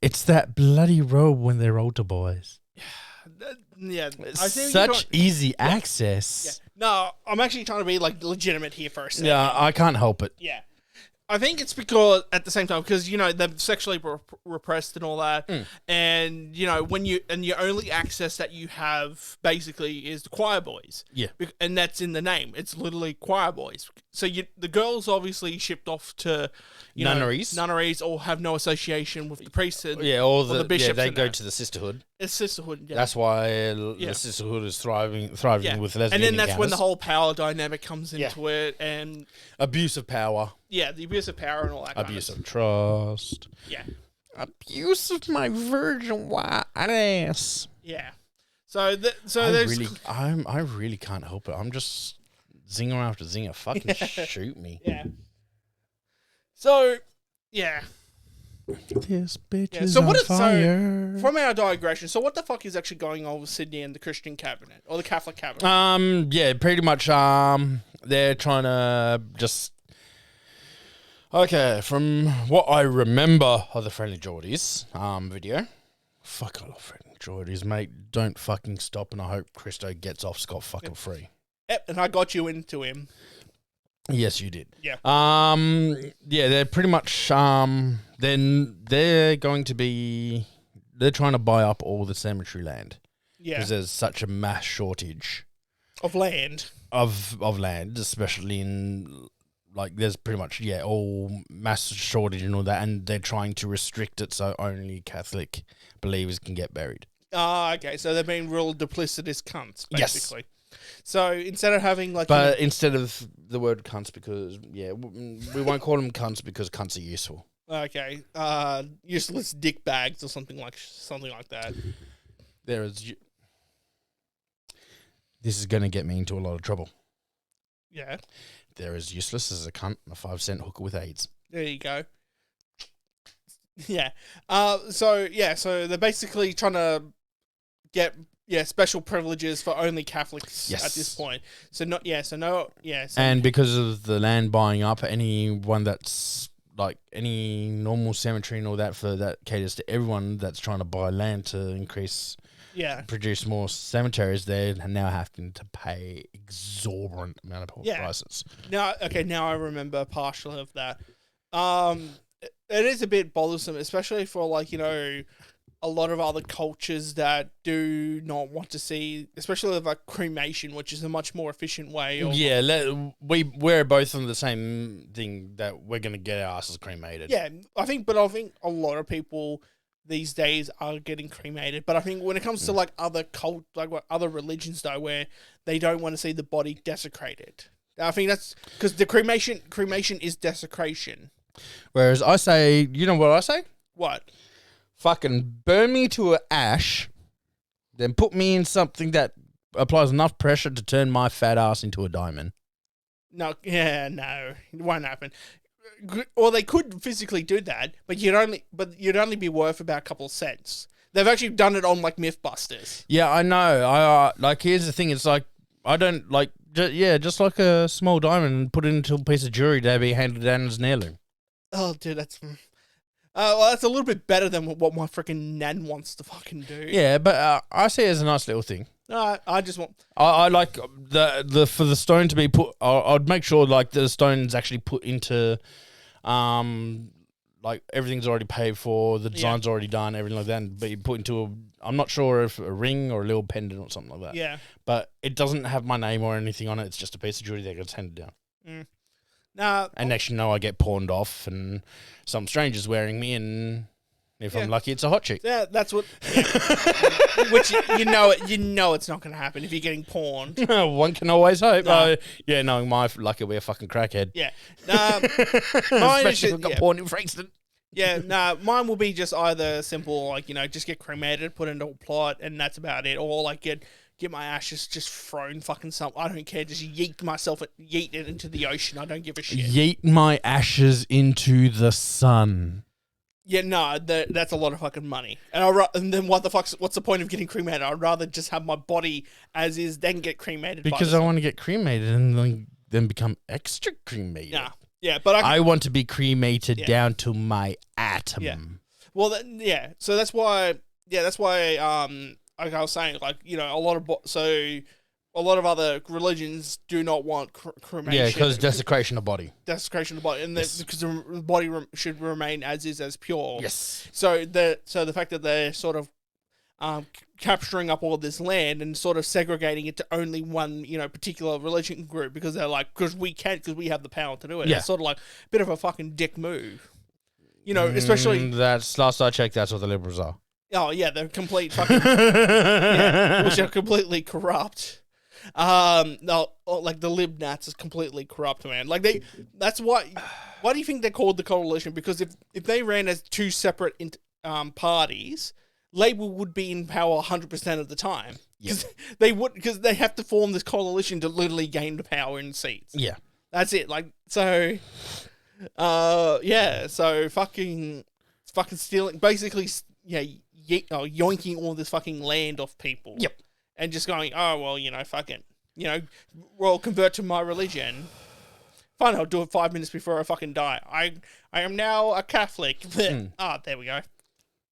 S2: it's that bloody robe when they're older boys.
S1: Yeah.
S2: It's such easy access.
S1: Yeah. No, I'm actually trying to be like legitimate here for a second.
S2: Yeah, I can't help it.
S1: Yeah. I think it's because at the same time, because they're sexually repressed and all that, and when your only access that you have basically is the choir boys.
S2: Yeah,
S1: and that's in the name. It's literally choir boys. So the girls obviously shipped off to nunneries, or have no association with the priesthood.
S2: Yeah, or
S1: the bishops.
S2: They go to the sisterhood.
S1: It's sisterhood. Yeah.
S2: That's why the sisterhood is thriving with lesbian
S1: and then that's
S2: encounters.
S1: when the whole power dynamic comes into it, and
S2: abuse of power.
S1: Yeah, the abuse of power and all that.
S2: Abuse of trust.
S1: Yeah.
S2: Abuse of my virgin white ass.
S1: Yeah. So
S2: I really can't help it. I'm just zinger after zinger. Fucking shoot me.
S1: Yeah. So yeah.
S2: This bitch is
S1: so
S2: on fire.
S1: So from our digression, so what the fuck is actually going on with Sydney and the Christian cabinet or the Catholic cabinet?
S2: Yeah, pretty much. They're trying to just. Okay, from what I remember of the Friendly Geordies video, fuck, I love Friendly Geordies, mate. Don't fucking stop, and I hope Christo gets off scot fucking free.
S1: Yep, and I got you into him.
S2: Yes, you did.
S1: Yeah.
S2: Yeah, they're pretty much then they're going to be they're trying to buy up all the cemetery land. Yeah. Because there's such a mass shortage
S1: of land.
S2: Of land, especially in like there's pretty much all mass shortage and all that, and they're trying to restrict it so only Catholic believers can get buried.
S1: Okay. So they're being real duplicitous cunts, basically. Yes. So instead of having
S2: instead of the word cunts, because we won't call them cunts because cunts are useful.
S1: Okay, useless dick bags or something like that.
S2: This is going to get me into a lot of trouble.
S1: Yeah.
S2: They're as useless as a cunt and a 5-cent hooker with AIDS.
S1: There you go. Yeah. So they're basically trying to get special privileges for only Catholics at this point. And
S2: because of the land buying up, anyone that's like any normal cemetery and all that caters to everyone that's trying to buy land to produce more cemeteries, they're now having to pay exorbitant amount of prices.
S1: Now I remember partially of that. It is a bit bothersome, especially for a lot of other cultures that do not want to see, especially like cremation, which is a much more efficient way.
S2: We're both on the same thing that we're going to get our asses cremated.
S1: Yeah, I think a lot of people these days are getting cremated. But I think when it comes to other religions though, where they don't want to see the body desecrated, I think that's because the cremation is desecration.
S2: Whereas I say, you know what I say?
S1: What?
S2: Fucking burn me to an ash, then put me in something that applies enough pressure to turn my fat ass into a diamond.
S1: No, it won't happen. Or they could physically do that, but you'd only be worth about a couple of cents. They've actually done it on MythBusters.
S2: Yeah, I know. Here's the thing. It's like I don't just like a small diamond, and put it into a piece of jewelry to be handed down as an heirloom.
S1: Oh, dude, that's. That's a little bit better than what my freaking nan wants to fucking do.
S2: Yeah, but I see it as a nice little thing.
S1: I just want.
S2: I like for the stone to be put. I'd make sure the stone's actually put into, everything's already paid for, the design's already done, everything like that, and be put into I'm not sure if a ring or a little pendant or something like that.
S1: Yeah.
S2: But it doesn't have my name or anything on it. It's just a piece of jewelry that gets handed down.
S1: Mm.
S2: And next I get pawned off and some stranger's wearing me, and if I'm lucky, it's a hot chick.
S1: Yeah, that's what. Yeah. Which you know it's not going to happen if you're getting pawned.
S2: One can always hope. Knowing my luck, it'll be a fucking crackhead.
S1: Yeah.
S2: Mine especially if I got pawned in Frankston.
S1: Yeah, mine will be just either simple, just get cremated, put into a plot, and that's about it, or get my ashes just thrown fucking something. I don't care. Just yeet it into the ocean. I don't give a shit.
S2: Yeet my ashes into the sun.
S1: Yeah, no, that's a lot of fucking money. And then what's the point of getting cremated? I'd rather just have my body as is, then get cremated.
S2: Because I want to get cremated and then become extra cremated.
S1: Yeah, but
S2: I want to be cremated down to my atom.
S1: Yeah. Well, so that's why. Yeah, that's why. like I was saying, like, you know, a lot of other religions do not want cremation.
S2: Yeah, because desecration of body.
S1: Desecration of the body, and
S2: Yes.
S1: because the body should remain as is, as pure.
S2: Yes.
S1: So the fact that they're sort of capturing up all of this land and sort of segregating it to only one, you know, particular religion group because they're like, because we have the power to do it.
S2: Yeah.
S1: It's sort of like a bit of a fucking dick move. You know, especially
S2: That's last I checked. That's what the liberals are.
S1: oh yeah, they're complete fucking yeah, which are completely corrupt. No, like the Lib Nats is completely corrupt, man. Like that's why. Why do you think they're called the coalition? Because if they ran as two separate parties, Labour would be in power 100% of the time. Because they have to form this coalition to literally gain the power in seats.
S2: Yeah,
S1: that's it. Like so, yeah. So fucking stealing, basically, yeah, yoinking all this fucking land off people.
S2: Yep.
S1: And just going, oh, well, you know, fuck it. You know, well, convert to my religion. Fine, I'll do it 5 minutes before I fucking die. I am now a Catholic. There we go.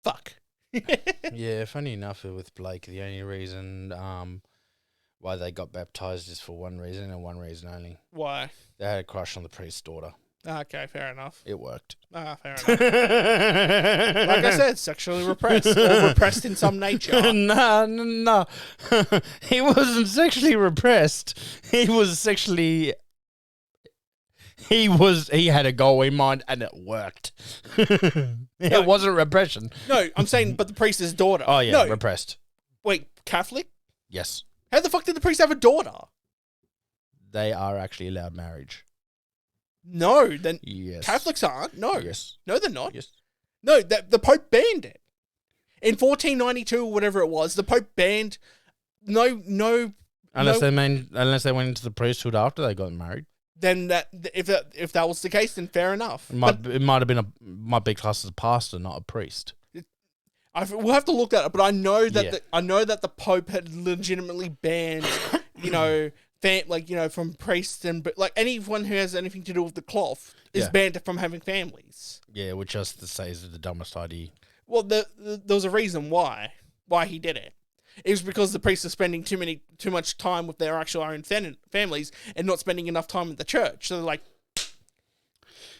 S1: Fuck.
S2: Yeah, funny enough with Blake, the only reason why they got baptised is for one reason and one reason only.
S1: Why?
S2: They had a crush on the priest's daughter.
S1: Okay, fair enough.
S2: It worked.
S1: Fair enough. Like I said, sexually repressed or repressed in some nature.
S2: No. He wasn't sexually repressed. He was sexually... He had a goal in mind and it worked. It wasn't repression.
S1: No, I'm saying, but the priest's daughter.
S2: Oh, yeah,
S1: no.
S2: repressed.
S1: Wait, Catholic?
S2: Yes.
S1: How the fuck did the priest have a daughter?
S2: They are actually allowed marriage.
S1: No, then
S2: yes.
S1: Catholics aren't. No.
S2: Yes.
S1: No, they're not.
S2: Yes.
S1: No, the Pope banned it. In 1492 or whatever it was, the Pope banned
S2: unless they went into the priesthood after they got married.
S1: Then if that was the case, then fair enough.
S2: It might be classed as a pastor, not a priest.
S1: We'll have to look that up, but I know that the Pope had legitimately banned, you know, from priests and like anyone who has anything to do with the cloth is banned from having families. Yeah,
S2: which just says the dumbest idea.
S1: Well, there was a reason why he did it. It was because the priests are spending too much time with their actual own families and not spending enough time with the church. So they're like,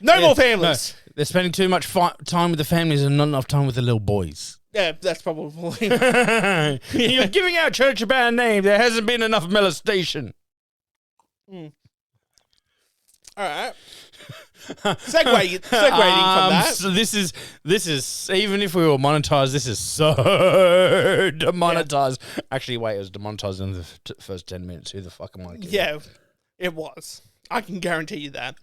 S1: no more families.
S2: No, they're spending too much time with the families and not enough time with the little boys.
S1: Yeah, that's probably.
S2: You're giving our church a bad name. There hasn't been enough molestation.
S1: All right. Segueing from that.
S2: So this is even if we were monetized, this is so demonetized. Yeah. Actually, wait, it was demonetized in the first 10 minutes. Who the fuck am I kidding?
S1: Yeah, it was. I can guarantee you that.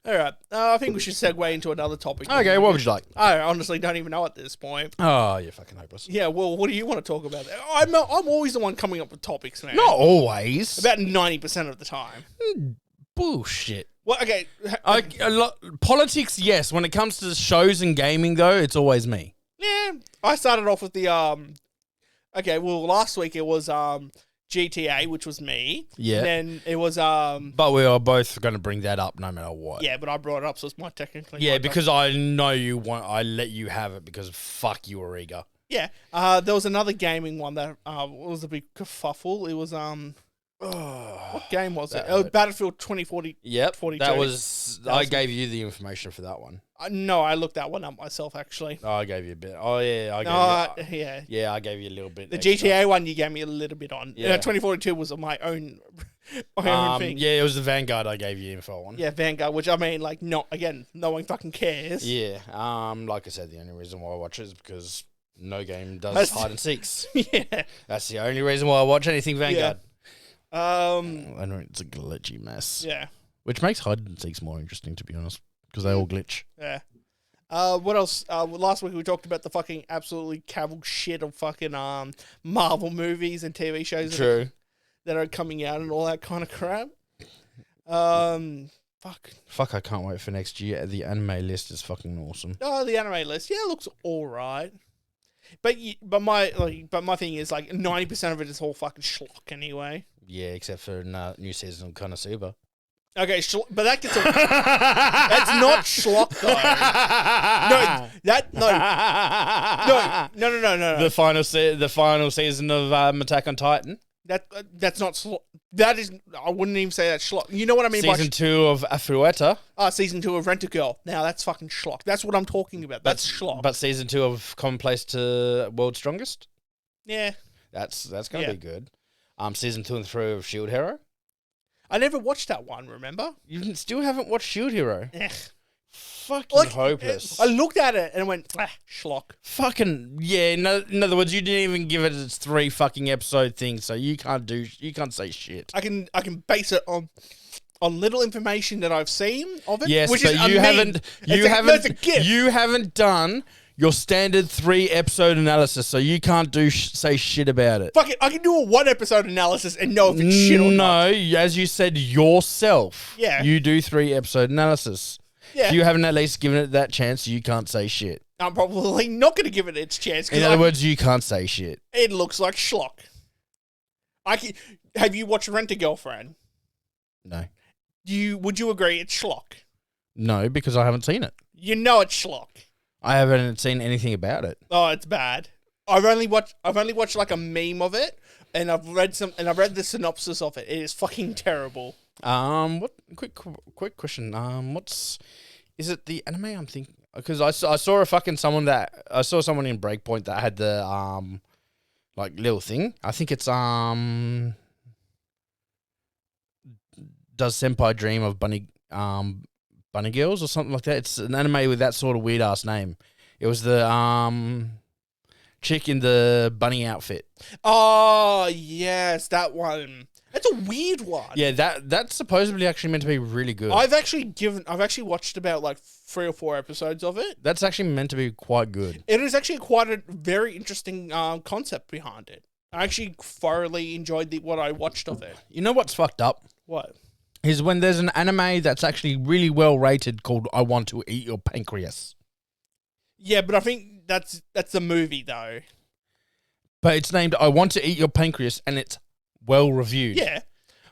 S1: All right, I think we should segue into another topic.
S2: Okay, what would you like?
S1: I honestly don't even know at this point.
S2: Oh, you're fucking hopeless.
S1: Yeah, well, what do you want to talk about? I'm always the one coming up with topics, man.
S2: Not always.
S1: About 90% of the time.
S2: Bullshit.
S1: Well, okay.
S2: Politics, yes. When it comes to shows and gaming, though, it's always me.
S1: Yeah, I started off with the Okay, well, last week it was GTA, which was me.
S2: Yeah.
S1: And then it was
S2: But we are both going to bring that up no matter what.
S1: Yeah, but I brought it up, so it's my technically.
S2: Yeah, because I know you want. I let you have it because fuck you were eager.
S1: Yeah. There was another gaming one that was a big kerfuffle. It was what game was it? Oh, Battlefield 2040.
S2: Yep.
S1: 42.
S2: I gave you the information for that one.
S1: No, I looked that one up myself, actually.
S2: Oh, I gave you a bit. Oh, yeah. Yeah, I gave you a little bit.
S1: The extra. GTA one you gave me a little bit on. Yeah. 2042 was my own thing.
S2: Yeah, it was the Vanguard I gave you info on.
S1: Yeah, Vanguard, which I mean, like, no one fucking cares.
S2: Yeah. Like I said, the only reason why I watch it is because no game does hide and seeks.
S1: Yeah.
S2: That's the only reason why I watch anything Vanguard.
S1: Yeah.
S2: I know it's a glitchy mess.
S1: Yeah.
S2: Which makes hide and seeks more interesting, to be honest, because they all glitch.
S1: Yeah. What else? Last week we talked about the fucking absolutely cavil shit of fucking Marvel movies and TV shows that are coming out and all that kind of crap.
S2: Fuck, I can't wait for next year. The anime list is fucking awesome.
S1: Oh, the anime list. Yeah, it looks all right. But my thing is, like, 90% of it is all fucking schlock anyway.
S2: Yeah, except for new season of Konosuba.
S1: Okay, but that gets that's not schlock though. No.
S2: The final season of Attack on Titan.
S1: That's not that is. I wouldn't even say that's schlock. You know what I mean?
S2: Season 2 of Afueta.
S1: Season 2 of Rent a Girl. Now that's fucking schlock. That's what I'm talking about. That's schlock.
S2: But season 2 of Commonplace to World's Strongest.
S1: Yeah,
S2: that's gonna be good. Season 2 and 3 of Shield Hero.
S1: I never watched that one, remember?
S2: You still haven't watched Shield Hero? Fucking hopeless.
S1: I looked at it and went, schlock.
S2: Fucking, yeah, in other words, you didn't even give it its 3 fucking episode thing, so you can't say shit.
S1: I can base it on little information that I've seen of it.
S2: Yes,
S1: which
S2: but
S1: is
S2: you haven't done your standard 3-episode analysis, so you can't say shit about it.
S1: Fuck it, I can do a 1-episode analysis and know if it's shit or not.
S2: No, as you said yourself,
S1: yeah,
S2: you do 3-episode analysis.
S1: Yeah.
S2: If you haven't at least given it that chance, you can't say shit.
S1: I'm probably not going to give it its chance.
S2: In other words, you can't say shit.
S1: It looks like schlock. Have you watched Rent a Girlfriend?
S2: No.
S1: Would you agree it's schlock?
S2: No, because I haven't seen it.
S1: You know it's schlock.
S2: I haven't seen anything about it.
S1: Oh, it's bad. I've only watched like a meme of it, and I've read the synopsis of it. It is fucking terrible.
S2: What? Quick question. Is it the anime I'm thinking? Because I saw someone in Breakpoint that had the like little thing. I think it's Does Senpai Dream of Bunny Girls or something like that? It's an anime with that sort of weird ass name. It was the chick in the bunny outfit.
S1: Oh yes, that one. That's a weird one.
S2: Yeah, that's supposedly actually meant to be really good.
S1: I've actually watched about like 3 or 4 episodes of it.
S2: That's actually meant to be quite good.
S1: It is actually quite a very interesting concept behind it. I actually thoroughly enjoyed what I watched of it.
S2: You know what's fucked up?
S1: What?
S2: Is when there's an anime that's actually really well rated called I Want to Eat Your Pancreas.
S1: Yeah, but I think that's the movie though.
S2: But it's named I Want to Eat Your Pancreas and it's well reviewed.
S1: Yeah.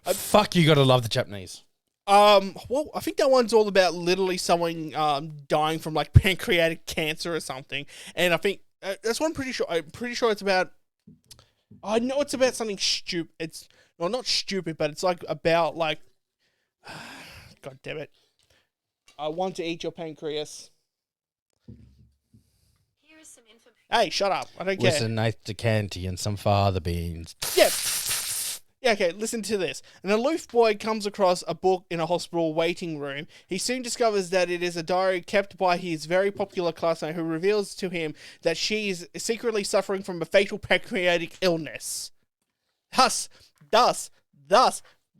S2: Fuck, you gotta love the Japanese.
S1: Well, I think that one's all about literally someone dying from like pancreatic cancer or something. And I think that's what I'm pretty sure it's about. I know it's about something stupid. It's not stupid, but it's like about like God damn it. I Want to Eat Your Pancreas.
S3: Here is some information.
S1: Hey, shut up. I don't care.
S2: With a knife to candy and some fava beans.
S1: Yeah. Yeah, okay, listen to this. An aloof boy comes across a book in a hospital waiting room. He soon discovers that it is a diary kept by his very popular classmate who reveals to him that she is secretly suffering from a fatal pancreatic illness. Thus,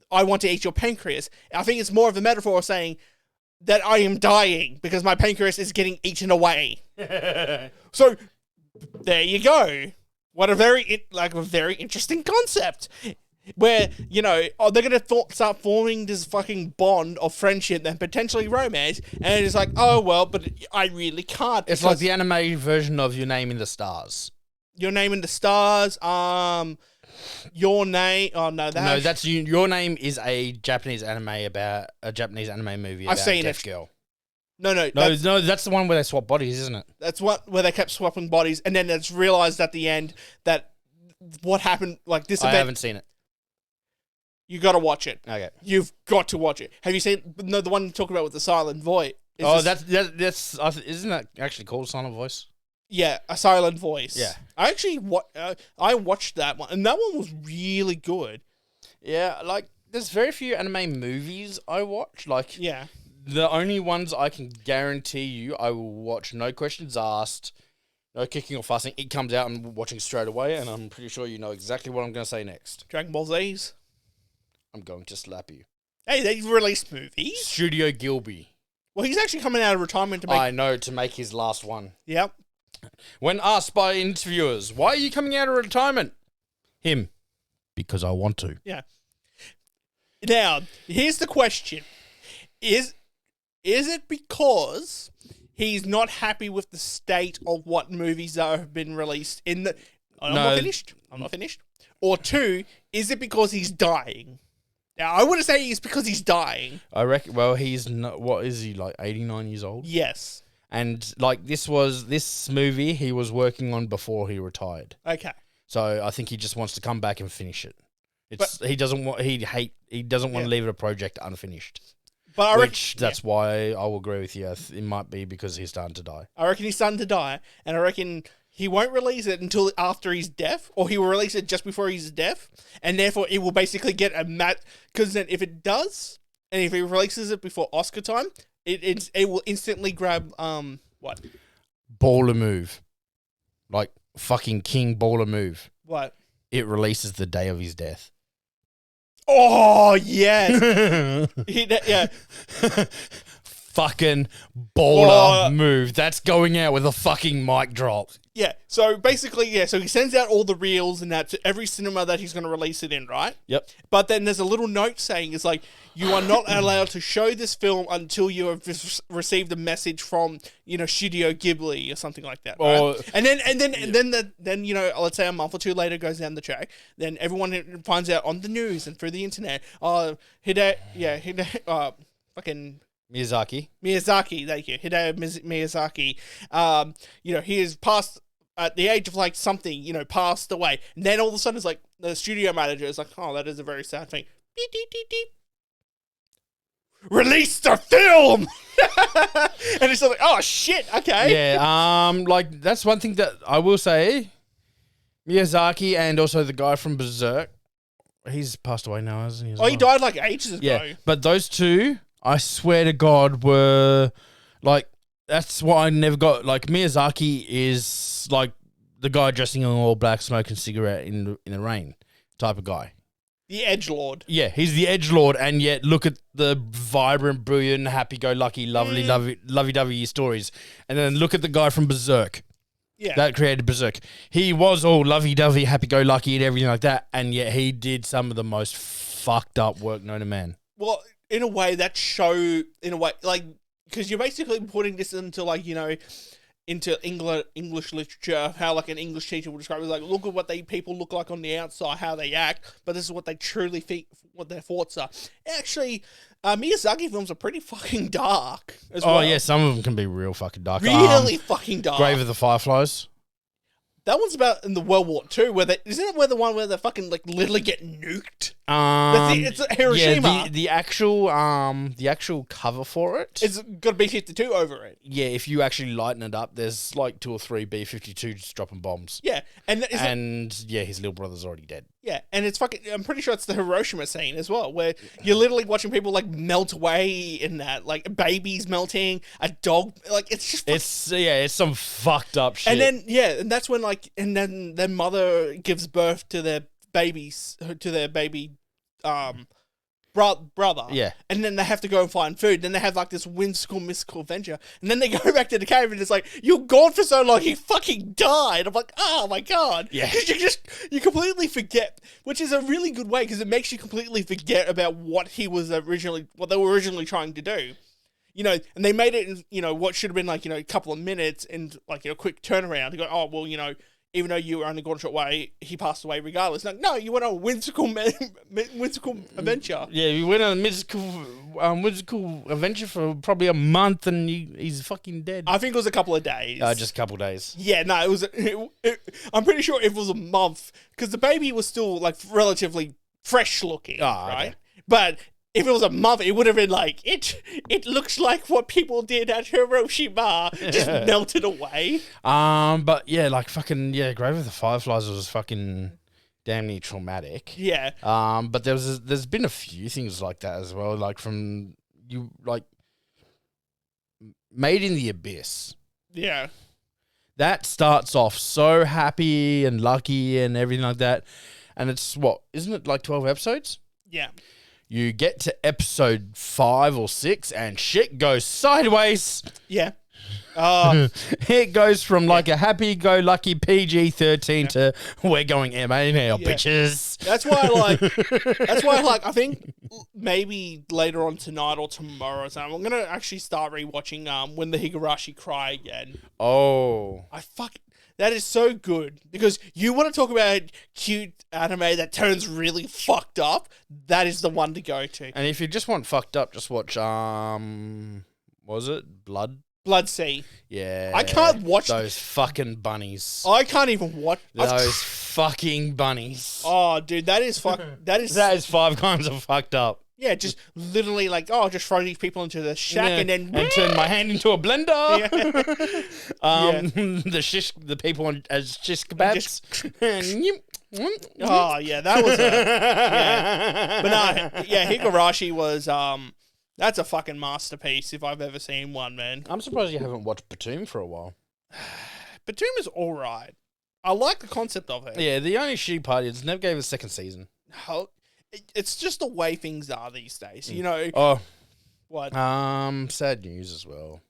S1: I want to eat your pancreas. I think it's more of a metaphor saying that I am dying because my pancreas is getting eaten away. So, there you go. What a very interesting concept. Where, you know, they're going to start forming this fucking bond of friendship and potentially romance, and it's like, oh, well, but I really can't.
S2: It's like the anime version of Your Name in the Stars.
S1: Your Name in the Stars, Your Name, oh, no,
S2: that's Your Name is a Japanese anime about, a Japanese anime movie about
S1: I've seen
S2: a deaf
S1: it.
S2: girl.
S1: No,
S2: that's the one where they swap bodies, isn't it?
S1: That's where they kept swapping bodies, and then it's realized at the end that what happened, like this event.
S2: I haven't seen it.
S1: You got to watch it.
S2: Okay.
S1: You've got to watch it. Have you seen the one you talk about with the silent voice?
S2: That's isn't that actually called Silent Voice?
S1: Yeah, a silent voice.
S2: Yeah.
S1: I actually I watched that one, and that one was really good.
S2: Yeah, like there's very few anime movies I watch. Like,
S1: yeah,
S2: the only ones I can guarantee you I will watch, no questions asked, no kicking or fussing. It comes out, I'm watching straight away, and I'm pretty sure you know exactly what I'm going to say next.
S1: Dragon Ball Z's.
S2: I'm going to slap you.
S1: Hey, they released movies.
S2: Studio Gilby.
S1: Well, he's actually coming out of retirement to make.
S2: I know, to make his last one.
S1: Yep.
S2: When asked by interviewers, why are you coming out of retirement? Him. Because I want to.
S1: Yeah. Now, here's the question. Is it because he's not happy with the state of what movies that have been released in the... I'm not finished. Or 2, is it because he's dying? Yeah, I wouldn't say it's because he's dying.
S2: I reckon. Well, he's not. What is he like? 89 years old.
S1: Yes.
S2: And like this movie he was working on before he retired.
S1: Okay.
S2: So I think he just wants to come back and finish it. He doesn't want to leave a project unfinished.
S1: But
S2: that's why I will agree with you. It might be because he's starting to die.
S1: I reckon he's starting to die, and I reckon he won't release it until after he's deaf, or he will release it just before he's deaf, and therefore it will basically get a because then if it does, and if he releases it before Oscar time, it will instantly grab what?
S2: Baller move. Like fucking king baller move.
S1: What?
S2: It releases the day of his death.
S1: Oh yes. Yeah.
S2: Fucking baller move. That's going out with a fucking mic drop.
S1: Yeah. So basically, so he sends out all the reels and that to every cinema that he's going to release it in, right?
S2: Yep.
S1: But then there's a little note saying it's like, you are not allowed to show this film until you have received a message from, Studio Ghibli or something like that. Right? And then let's say a month or two later goes down the track. Then everyone finds out on the news and through the internet. Fucking Miyazaki, thank you. Hideo Miyazaki. He is passed at the age of like something, passed away. And then all of a sudden it's like the studio manager is like, oh, that is a very sad thing. Beep, beep, beep, beep. Release the film! And it's like, oh shit, okay.
S2: Yeah, like that's one thing that I will say. Miyazaki and also the guy from Berserk. He's passed away now, hasn't he?
S1: He died like ages ago.
S2: Yeah, but those two, I swear to God, were like, that's what I never got. Like, Miyazaki is like the guy dressing in all black, smoking cigarette in the rain type of guy.
S1: The edgelord.
S2: Yeah, he's the edgelord, and yet look at the vibrant, brilliant, happy-go-lucky, lovey-dovey stories. And then look at the guy from Berserk.
S1: Yeah.
S2: That created Berserk. He was all lovey-dovey, happy-go-lucky and everything like that, and yet he did some of the most fucked up work known to man.
S1: Well, in a way, like, because you're basically putting this into, like, into English literature, how, like, an English teacher would describe it, like, look at what people look like on the outside, how they act, but this is what they truly think, what their thoughts are. Actually, Miyazaki films are pretty fucking dark as well.
S2: Oh, yeah, some of them can be real fucking dark.
S1: Really fucking dark.
S2: Grave of the Fireflies.
S1: That one's about in the World War II, isn't it the one where they fucking like literally get nuked? It's Hiroshima.
S2: Yeah, the actual cover for it.
S1: It's got a B-52 over it.
S2: Yeah, if you actually lighten it up, there's like 2 or 3 B-52s dropping bombs.
S1: Yeah, and
S2: his little brother's already dead.
S1: Yeah, and it's fucking. I'm pretty sure it's the Hiroshima scene as well, where you're literally watching people like melt away in that, like babies melting, a dog, like it's just.
S2: It's some fucked up shit.
S1: And then and that's when then their mother gives birth to their baby, brother.
S2: Yeah.
S1: And then they have to go and find food. Then they have like this whimsical, mystical adventure. And then they go back to the cave and it's like, you're gone for so long, you fucking died. I'm like, oh my God.
S2: Yeah.
S1: Because you completely forget, which is a really good way because it makes you completely forget about what they were originally trying to do. And they made it in, what should have been like, a couple of minutes and like, a quick turnaround to go, oh, well, even though you were only gone a short way, he passed away regardless. No, you went on a whimsical adventure.
S2: Yeah, you went on a whimsical adventure for probably a month and he's fucking dead.
S1: I think it was a couple of days.
S2: Just a couple of days.
S1: Yeah, no, it was. I'm pretty sure if it was a month, because the baby was still like relatively fresh looking, right? Okay. But if it was a month, it would have been like, it looks like what people did at Hiroshima, just melted away.
S2: But yeah, like fucking, Grave of the Fireflies was fucking damn near traumatic.
S1: Yeah.
S2: But there's been a few things like that as well, like from Made in the Abyss.
S1: Yeah.
S2: That starts off so happy and lucky and everything like that. And it's isn't it like 12 episodes?
S1: Yeah.
S2: You get to episode 5 or 6 and shit goes sideways.
S1: Yeah.
S2: It goes from like a happy-go-lucky PG-13 to we're going MA now, bitches.
S1: That's why I think maybe later on tonight or tomorrow or something, I'm going to actually start rewatching When the Higurashi Cry again.
S2: Oh.
S1: That is so good because you want to talk about cute anime that turns really fucked up. That is the one to go to.
S2: And if you just want fucked up, just watch was it Blood?
S1: Blood Sea.
S2: Yeah.
S1: I can't watch
S2: those fucking bunnies.
S1: I can't even watch
S2: those fucking bunnies.
S1: Oh, dude, that is
S2: 5 kinds of fucked up.
S1: Yeah, just literally like, oh, just throw these people into the shack and then
S2: turn my hand into a blender.
S1: Yeah.
S2: The people as shish kebabs.
S1: Oh yeah, that was yeah. But no, yeah, Higurashi was that's a fucking masterpiece if I've ever seen one, man.
S2: I'm surprised you haven't watched Batum for a while.
S1: Batum is all right. I like the concept of it.
S2: Yeah, the only shitty part is never gave a second season.
S1: It's just the way things are these days, you know.
S2: Oh,
S1: what?
S2: Sad news as well.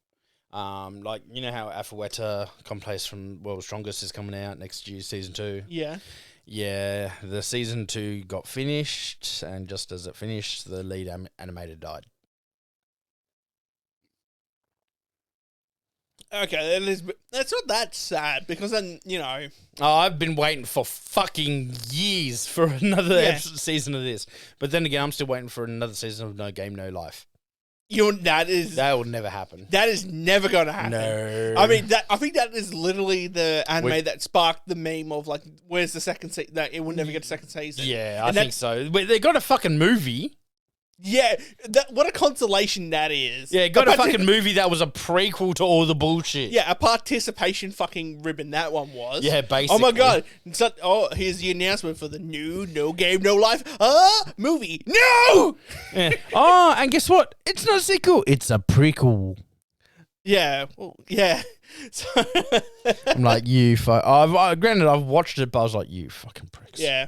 S2: Like you know how Alpha Complex from World's Strongest is coming out next year, season 2.
S1: Yeah.
S2: Yeah, the season 2 got finished, and just as it finished, the lead animator died.
S1: Okay, that's not that sad because then, you know.
S2: Oh, I've been waiting for fucking years for another season of this. But then again, I'm still waiting for another season of No Game, No Life. That will never happen.
S1: That is never going to happen.
S2: No.
S1: I mean, I think that is literally the anime that sparked the meme of, like, where's the second season? That it will never get a second season.
S2: Yeah, I think so. But they got a fucking movie.
S1: Yeah, what a consolation that is.
S2: Yeah, got a fucking movie that was a prequel to all the bullshit.
S1: Yeah, a participation fucking ribbon that one was.
S2: Yeah, basically.
S1: Oh my god. Here's the announcement for the new No Game, No Life movie. No!
S2: Yeah. Oh, and guess what? It's not a sequel. It's a prequel.
S1: Yeah. Well, yeah. So
S2: I'm like, you granted, I've watched it, but I was like, you fucking pricks.
S1: Yeah.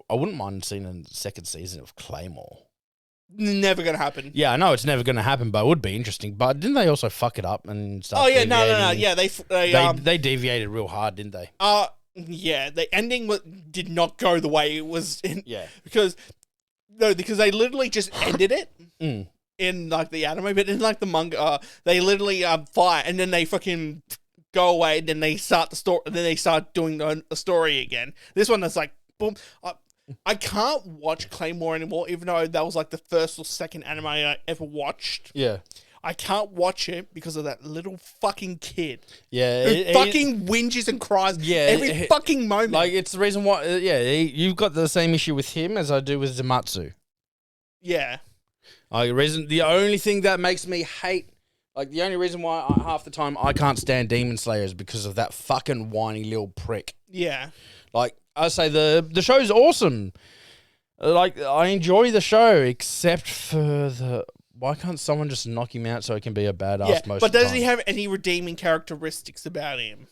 S2: I wouldn't mind seeing a second season of Claymore.
S1: Never gonna happen.
S2: Yeah, I know it's never gonna happen, but it would be interesting. But didn't they also fuck it up and stuff?
S1: Oh yeah, no. Yeah,
S2: they deviated real hard, didn't they?
S1: Yeah, the ending did not go the way it was. Because they literally just ended it in like the anime, but in like the manga, they literally fight and then they fucking go away, and then they start the story, and then they start doing the story again. This one is like, boom. I can't watch Claymore anymore, even though that was like the first or second anime I ever watched.
S2: Yeah.
S1: I can't watch it because of that little fucking kid.
S2: Yeah.
S1: Who fucking whinges and cries every fucking moment.
S2: Like, it's the reason why, you've got the same issue with him as I do with Zamatsu.
S1: Yeah.
S2: The only thing that makes me hate, like, the only reason why half the time I can't stand Demon Slayer is because of that fucking whiny little prick.
S1: Yeah.
S2: Like, I say the show's awesome. Like, I enjoy the show, except for why can't someone just knock him out so he can be a badass most of the time?
S1: But does he have any redeeming characteristics about him?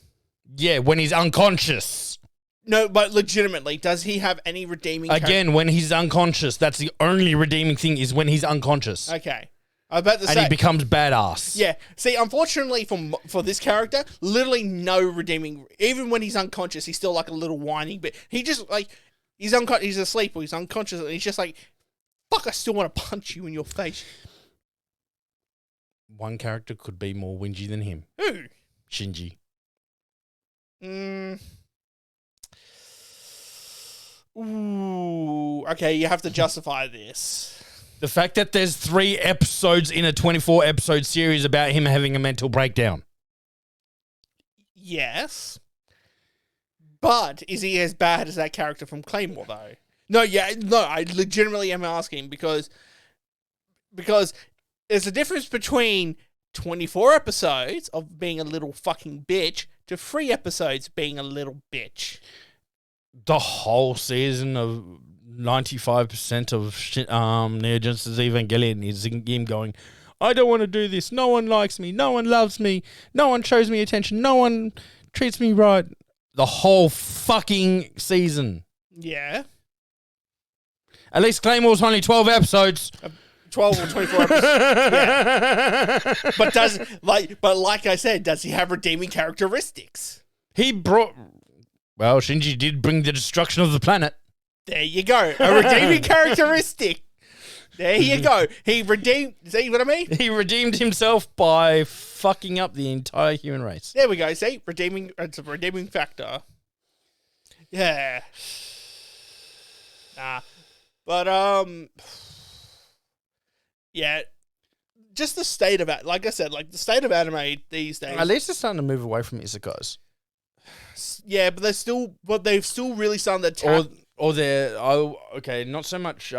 S2: Yeah, when he's unconscious.
S1: No, but legitimately, does he have any redeeming
S2: Again, when he's unconscious, that's the only redeeming thing is when he's unconscious.
S1: Okay. I was about to say.
S2: And he becomes badass.
S1: Yeah. See, unfortunately for this character, literally no redeeming. Even when he's unconscious, he's still like a little whiny bit. He just like, he's asleep or he's unconscious and he's just like, fuck, I still want to punch you in your face.
S2: One character could be more whingy than him.
S1: Who?
S2: Shinji.
S1: Ooh. Okay, you have to justify this.
S2: The fact that there's 3 episodes in a 24-episode series about him having a mental breakdown. Yes.
S1: But is he as bad as that character from Claymore, though? No, I legitimately am asking because there's a difference between 24 episodes of being a little fucking bitch to 3 episodes being a little bitch.
S2: The whole season of 95% of Neo Genesis Evangelion is him going, I don't want to do this. No one likes me. No one loves me. No one shows me attention. No one treats me right. The whole fucking season.
S1: Yeah.
S2: At least Claymore's only 12 episodes.
S1: 12 or 24 episodes. Yeah. But like I said, does he have redeeming characteristics?
S2: Shinji did bring the destruction of the planet.
S1: There you go. A redeeming characteristic. There you go. He redeemed. See what I mean?
S2: He redeemed himself by fucking up the entire human race.
S1: There we go. See, redeeming. It's a redeeming factor. Yeah. Nah, but yeah. Just the state of it. Like I said, like the state of anime these days.
S2: At least it's starting to move away from isekais.
S1: Yeah, but they've still really started to tap.
S2: Or they're okay, not so much.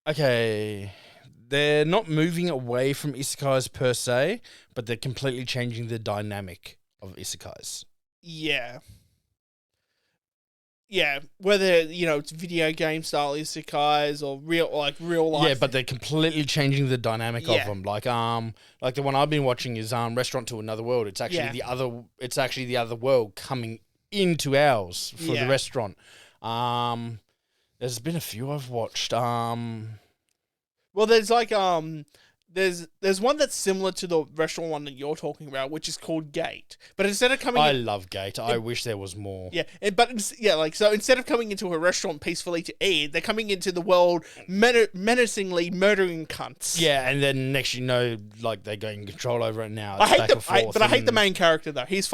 S2: Okay, they're not moving away from isekais per se, but they're completely changing the dynamic of isekais.
S1: Yeah. Yeah, whether it's video game style isekais or real life.
S2: Yeah, but they're completely changing the dynamic of them. Like the one I've been watching is Restaurant to Another World. It's actually the other. It's actually the other world coming into ours for the restaurant. There's been a few I've watched. Well,
S1: there's like there's one that's similar to the restaurant one that you're talking about, which is called Gate. But instead of coming,
S2: I love Gate. I wish there was more.
S1: Yeah, so instead of coming into a restaurant peacefully to eat, they're coming into the world menacingly murdering cunts.
S2: Yeah, and then next like they're getting control over it now.
S1: I hate the main character though. He's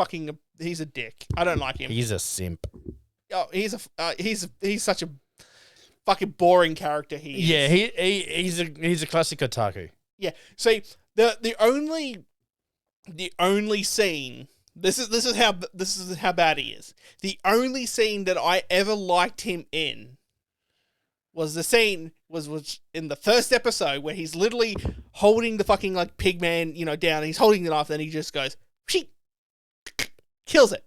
S1: a dick. I don't like him.
S2: He's a simp.
S1: Oh, he's such a fucking boring character.
S2: Yeah, he's a classic otaku.
S1: Yeah. See, the only scene. This is how bad he is. The only scene that I ever liked him in was the scene was in the first episode where he's literally holding the fucking like pigman, down. He's holding it off, then he just goes, sheep, kills it,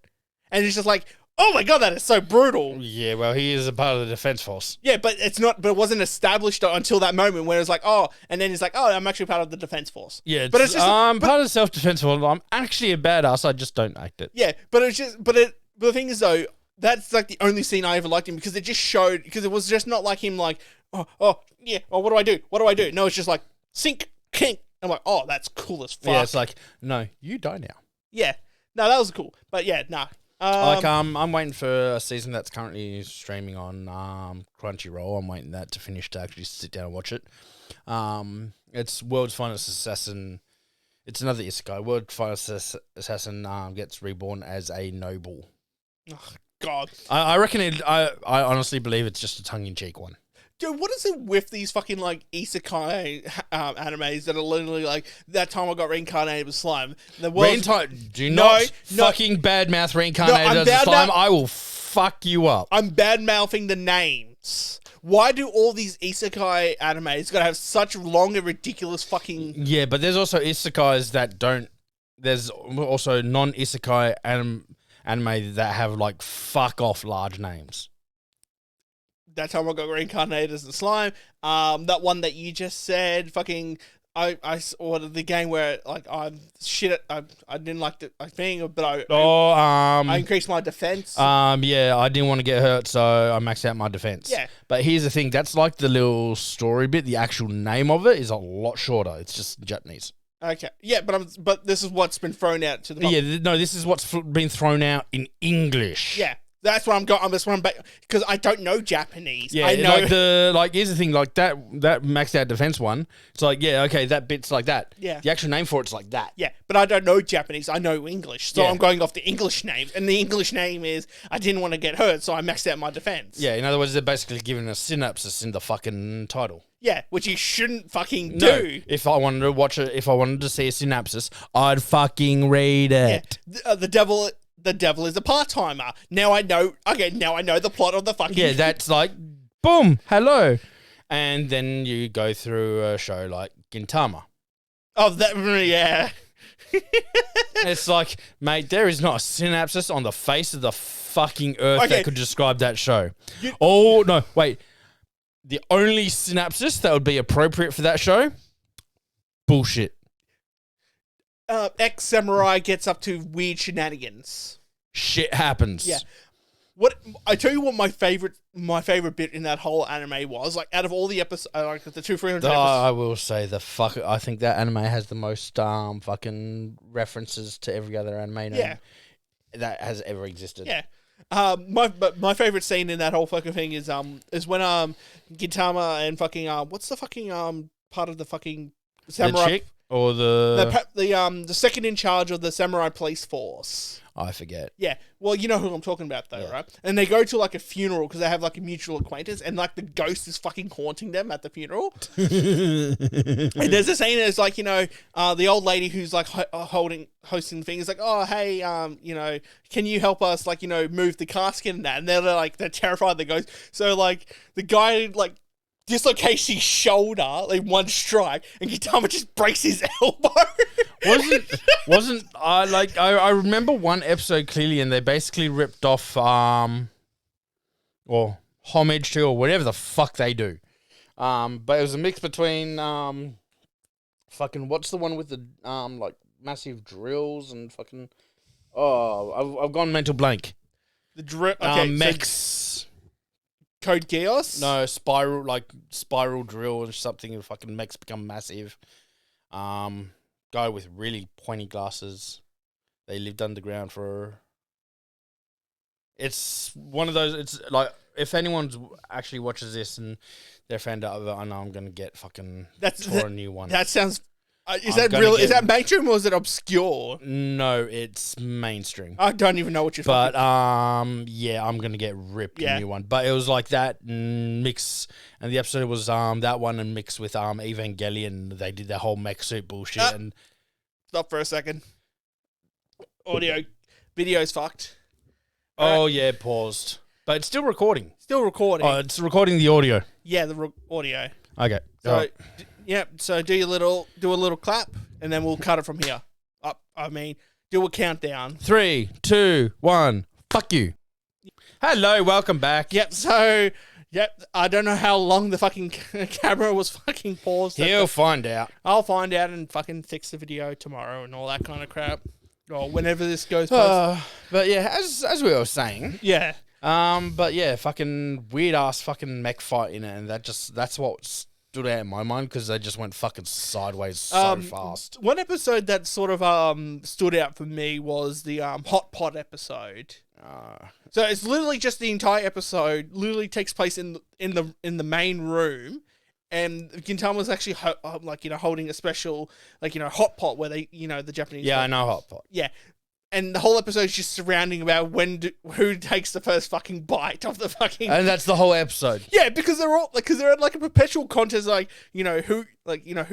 S1: and it's just like, oh my god, that is so brutal.
S2: Yeah, well, he is a part of the defense force.
S1: Yeah, but it wasn't established until that moment where it's like, oh, and then he's like, oh, I'm actually part of the defense force.
S2: Yeah, but it's just I'm part of the self-defense force. I'm actually a badass. I just don't act it.
S1: Yeah, but the thing is though, that's like the only scene I ever liked him because it just showed, because it was just not like him like, what do I do? What do I do? No, it's just like sink, kink. I'm like, oh, that's cool as fuck.
S2: Yeah, it's like, no, you die now.
S1: Yeah, no, that was cool, but yeah, nah.
S2: I'm waiting for a season that's currently streaming on Crunchyroll. I'm waiting that to finish to actually sit down and watch it. It's World's Finest Assassin. It's another isekai. World's Finest Assassin gets reborn as a noble.
S1: Oh, God.
S2: I reckon I honestly believe it's just a tongue-in-cheek one.
S1: Dude, what is it with these fucking, like, isekai animes that are literally, like, that time I got reincarnated with slime?
S2: Do not fucking badmouth reincarnated as a slime. I will fuck you up.
S1: I'm bad-mouthing the names. Why do all these isekai animes gotta have such long and ridiculous fucking...
S2: Yeah, but there's also isekais that don't... There's also non-isekai anime that have, like, fuck-off large names.
S1: That time I got reincarnated as a slime. That one that you just said, fucking, I ordered the game where like I didn't like the thing, but I increased my defense.
S2: Yeah, I didn't want to get hurt, so I maxed out my defense.
S1: Yeah,
S2: but here's the thing: that's like the little story bit. The actual name of it is a lot shorter. It's just Japanese.
S1: Okay, yeah, but this is what's been thrown out to the
S2: public. Yeah, no, this is what's been thrown out in English.
S1: Yeah. That's what I'm going. That's what I'm because I don't know Japanese.
S2: Yeah,
S1: I know.
S2: Here's the thing, like that maxed out defense one. It's like, yeah, okay, that bit's like that.
S1: Yeah.
S2: The actual name for it's like that.
S1: Yeah, but I don't know Japanese. I know English, so I'm going off the English name, and the English name is I didn't want to get hurt, so I maxed out my defense.
S2: Yeah, in other words, they're basically giving a synopsis in the fucking title.
S1: Yeah, which you shouldn't fucking
S2: do.
S1: No,
S2: if I wanted to watch it, if I wanted to see a synopsis, I'd fucking read it.
S1: Yeah. The devil is a part-timer. Now I know the plot of the fucking...
S2: Yeah, that's like, boom, hello. And then you go through a show like Gintama.
S1: Oh, that, yeah.
S2: It's like, mate, there is not a synopsis on the face of the fucking earth that could describe that show. Oh, no, wait. The only synopsis that would be appropriate for that show? Bullshit.
S1: Ex-samurai gets up to weird shenanigans.
S2: Shit happens.
S1: Yeah. What I tell you what my favorite bit in that whole anime was, like, out of all the episodes, like the 200-300 episodes.
S2: I will say I think that anime has the most fucking references to every other anime name that has ever existed.
S1: Yeah. My favorite scene in that whole fucking thing is when Gintama and fucking what's the fucking part of the fucking samurai
S2: The chick or
S1: the second in charge of the samurai police force.
S2: I forget.
S1: Yeah, well, you know who I'm talking about, though,
S2: Yeah.
S1: right? And they go to, like, a funeral because they have, like, a mutual acquaintance, and, like, the ghost is fucking haunting them at the funeral. And there's a scene that's, like, the old lady who's, like, hosting the thing is like, oh, hey, can you help us, like, move the casket and that? And they're terrified of the ghost. So, like, the guy, like, dislocates his shoulder, like, one strike, and Gintama just breaks his elbow.
S2: I remember one episode clearly, and they basically ripped off or homage to, or whatever the fuck they do. But it was a mix between fucking what's the one with the like massive drills and fucking I've gone mental blank.
S1: The drill, okay,
S2: mechs.
S1: Code Geass?
S2: No, spiral drill and something, and fucking mechs become massive. Guy with really pointy glasses. They lived underground for... It's one of those... It's like, if anyone actually watches this and they're a fan of it, I know I'm going to get fucking a new one.
S1: That sounds... Is that real? Is that mainstream or is it obscure?
S2: No, it's mainstream.
S1: I don't even know what you're talking
S2: about. Yeah, I'm going to get ripped a new one. But it was like that mix, and the episode was that one and mixed with Evangelion. They did their whole mech suit bullshit. And
S1: stop for a second. Video's fucked.
S2: Oh, yeah, paused. But it's still recording.
S1: Still recording.
S2: Oh, it's recording the audio.
S1: Yeah, the audio.
S2: Okay.
S1: So, so do a little clap, and then we'll cut it from here. Do a countdown.
S2: 3, 2, 1. Fuck you. Hello, welcome back.
S1: I don't know how long the fucking camera was fucking paused.
S2: He'll find out.
S1: I'll find out and fucking fix the video tomorrow and all that kind of crap. Or whenever this goes post.
S2: But yeah, as we were saying.
S1: Yeah.
S2: But yeah, fucking weird ass fucking mech fight in it, and that's what stood out in my mind, because they just went fucking sideways so fast.
S1: One episode that sort of stood out for me was the hot pot episode. So it's literally just the entire episode literally takes place in the main room, and Gintama's actually holding a special hot pot where they the Japanese.
S2: Yeah, I know hot pot.
S1: Yeah. And the whole episode is just surrounding about who takes the first fucking bite of the fucking.
S2: And that's the whole episode.
S1: Yeah, because they're at like a perpetual contest, who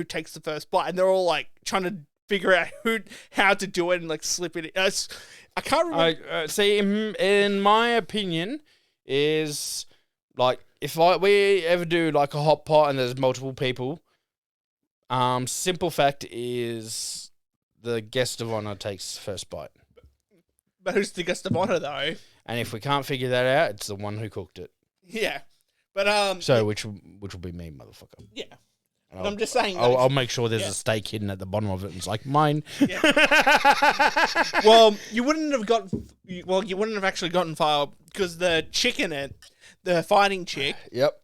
S1: takes the first bite, and they're all like trying to figure out how to do it and like slip it. I can't remember.
S2: See, in my opinion, is like if we ever do like a hot pot and there's multiple people, simple fact is the guest of honor takes first bite.
S1: But who's the guest of honor though?
S2: And if we can't figure that out, it's the one who cooked it.
S1: Yeah, but
S2: So which will be me, motherfucker.
S1: Yeah. And I'm just saying.
S2: I'll make sure there's a steak hidden at the bottom of it, and it's like mine.
S1: Yeah. Well, you wouldn't have actually gotten far because the chick in it, the fighting chick.
S2: Yep.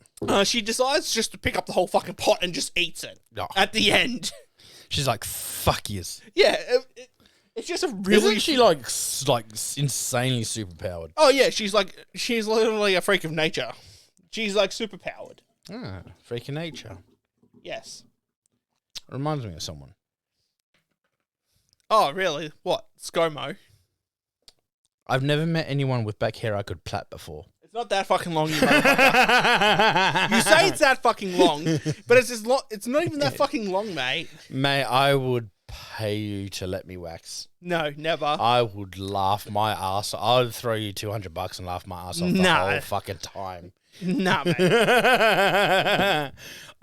S1: She decides just to pick up the whole fucking pot and just eats it at the end.
S2: She's like, "Fuck yes."
S1: Yeah. It's just a really...
S2: Isn't she like insanely superpowered?
S1: Oh yeah, she's literally a freak of nature. She's like superpowered.
S2: Ah, freak of nature.
S1: Yes.
S2: Reminds me of someone.
S1: Oh really? What? ScoMo?
S2: I've never met anyone with back hair I could plait before.
S1: It's not that fucking long, you motherfucker. You say it's that fucking long, but it's it's not even that fucking long, mate.
S2: Mate, I would pay you to let me wax.
S1: No, never.
S2: I would laugh my ass. I would throw you $200 and laugh my ass off the whole fucking time.
S1: Nah, mate.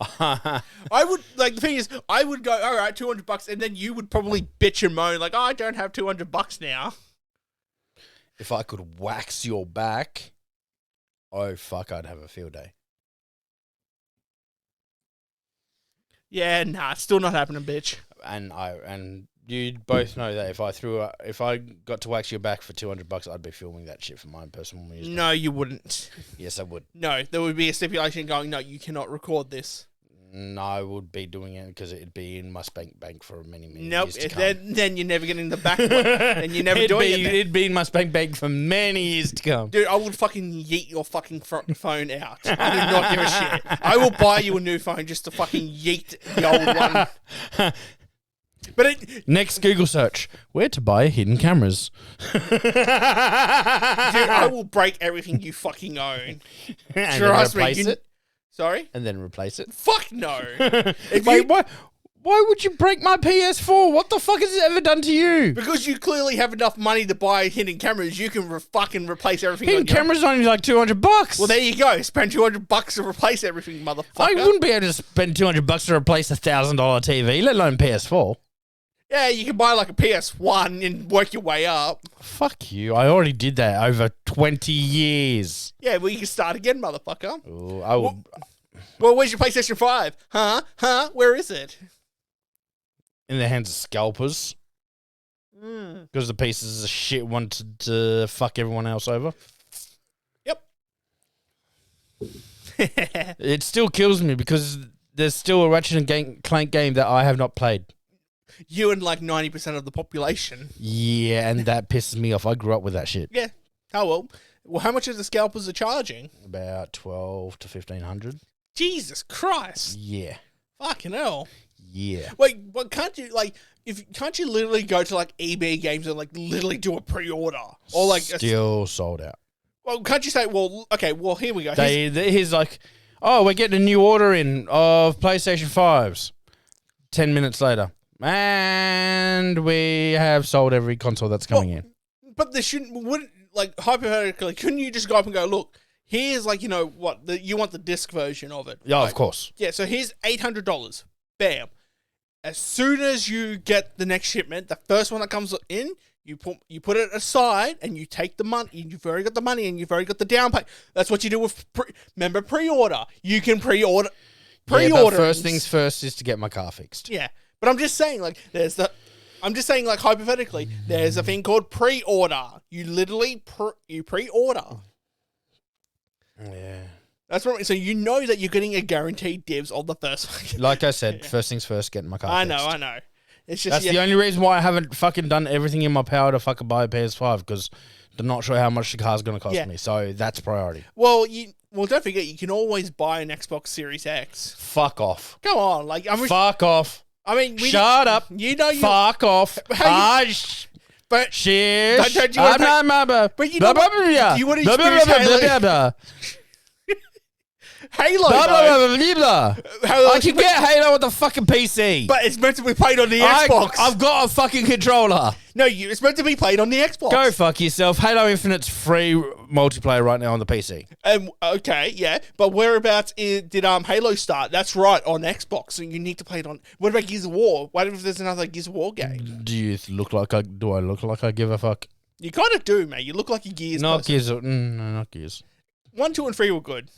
S1: I would, the thing is, I would go, all right, $200, and then you would probably bitch and moan, like, oh, I don't have $200 now.
S2: If I could wax your back, oh, fuck, I'd have a field day.
S1: Yeah, nah, it's still not happening, bitch.
S2: And you both know that if I got to wax your back for $200, I'd be filming that shit for my own personal amusement.
S1: No, you wouldn't.
S2: Yes, I would.
S1: No, there would be a stipulation going, no, you cannot record this.
S2: No, I would be doing it because it'd be in my spank bank for many
S1: Nope.
S2: years to come.
S1: Then you're never getting the back. Then you're never doing it.
S2: It'd be in my spank bank for many years to come.
S1: Dude, I would fucking yeet your fucking phone out. I do not give a shit. I will buy you a new phone just to fucking yeet the old one. But
S2: Next Google search: where to buy hidden cameras.
S1: dude, I will break everything you fucking own.
S2: And
S1: Trust
S2: then replace
S1: me.
S2: it.
S1: Sorry?
S2: And then replace it.
S1: Fuck no.
S2: Wait, why would you break my PS4? What the fuck has it ever done to you?
S1: Because you clearly have enough money to buy hidden cameras, you can fucking replace everything.
S2: Hidden cameras only like $200.
S1: Well, there you go. Spend $200 to replace everything, motherfucker.
S2: I wouldn't be able to spend $200 to replace a $1,000 TV, let alone PS4.
S1: Yeah, you can buy like a PS1 and work your way up.
S2: Fuck you. I already did that over 20 years.
S1: Yeah, well, you can start again, motherfucker.
S2: Ooh, I would.
S1: Well, where's your PlayStation 5? Huh? Where is it?
S2: In the hands of scalpers. Because the pieces of shit wanted to fuck everyone else over.
S1: Yep.
S2: It still kills me because there's still a Ratchet and Clank game that I have not played.
S1: You and like 90% of the population.
S2: Yeah, and that pisses me off. I grew up with that shit.
S1: Yeah. Oh, well. Well, how much is the scalpers are charging?
S2: About 12 to 1500.
S1: Jesus Christ.
S2: Yeah.
S1: Fucking hell.
S2: Yeah.
S1: Wait, but can't you literally go to like EB Games and like literally do a pre-order? Or like
S2: Still sold out.
S1: well, can't you say, well, okay, well, here we go.
S2: He's like, oh, we're getting a new order in of PlayStation 5s. 10 minutes later. And we have sold every console that's coming in.
S1: But wouldn't, like, hypothetically, couldn't you just go up and go, look, here's like, you know, you want the disc version of it.
S2: Yeah,
S1: right?
S2: of course.
S1: Yeah, so here's $800. Bam. As soon as you get the next shipment, the first one that comes in, you put it aside and you take the money. You've already got the money and you've already got the down payment. That's what you do with pre-order. You can pre-order.
S2: Yeah, but first things first is to get my car fixed.
S1: Yeah. But I'm just saying, like, like, hypothetically, there's a thing called pre-order. You literally pre-order.
S2: Yeah.
S1: That's what. So you know that you're getting a guaranteed dibs on the first one.
S2: Like I said, first things first, getting my car fixed.
S1: I know. It's just
S2: That's the only reason why I haven't fucking done everything in my power to fucking buy a PS5 because I'm not sure how much the car's going to cost me. So that's priority.
S1: Well, don't forget, you can always buy an Xbox Series X.
S2: Fuck off.
S1: Come on, like
S2: fuck off.
S1: I mean,
S2: shut up.
S1: You know,
S2: fuck off.
S1: But
S2: shit.
S1: But you know, do you want to experience Halo?
S2: I can get Halo with the fucking PC.
S1: But it's meant to be played on the Xbox.
S2: I've got a fucking controller.
S1: No, it's meant to be played on the Xbox.
S2: Go fuck yourself. Halo Infinite's free multiplayer right now on the PC.
S1: Okay, yeah. But whereabouts did Halo start? That's right, on Xbox. So you need to play it on... What about Gears of War? What if there's another Gears of War game?
S2: Do I look like I give a fuck?
S1: You kind of do, mate. You look like a Gears
S2: Not
S1: person.
S2: Gears. No, not Gears.
S1: 1, 2, and 3 were good.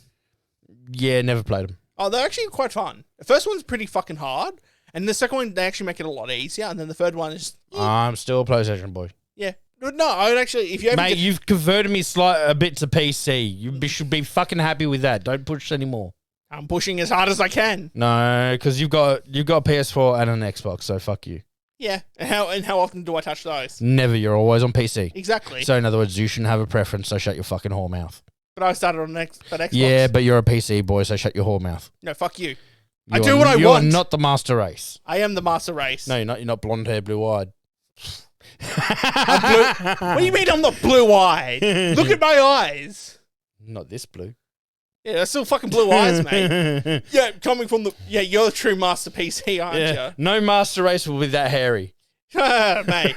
S2: Yeah, never played them.
S1: Oh, they're actually quite fun. The first one's pretty fucking hard, and the second one, they actually make it a lot easier, and then the third one is...
S2: I'm still a PlayStation boy.
S1: Yeah. No, I would actually... If you ever
S2: Mate, you've converted me a bit to PC. You should be fucking happy with that. Don't push anymore.
S1: I'm pushing as hard as I can.
S2: No, because you've got a PS4 and an Xbox, so fuck you.
S1: Yeah, and how often do I touch those?
S2: Never. You're always on PC.
S1: Exactly.
S2: So in other words, you shouldn't have a preference, so shut your fucking whore mouth.
S1: But I started on Xbox.
S2: Yeah, but you're a PC boy, so shut your whole mouth.
S1: No, fuck you. I do what I want.
S2: You're not the master race.
S1: I am the master race.
S2: No, you're not. You're not blonde hair, blue eyed.
S1: What do you mean I'm not blue eyed? Look at my eyes.
S2: Not this blue.
S1: Yeah, they're still fucking blue eyes, mate. Yeah, coming from you're the true master PC, aren't you?
S2: No master race will be that hairy.
S1: Mate.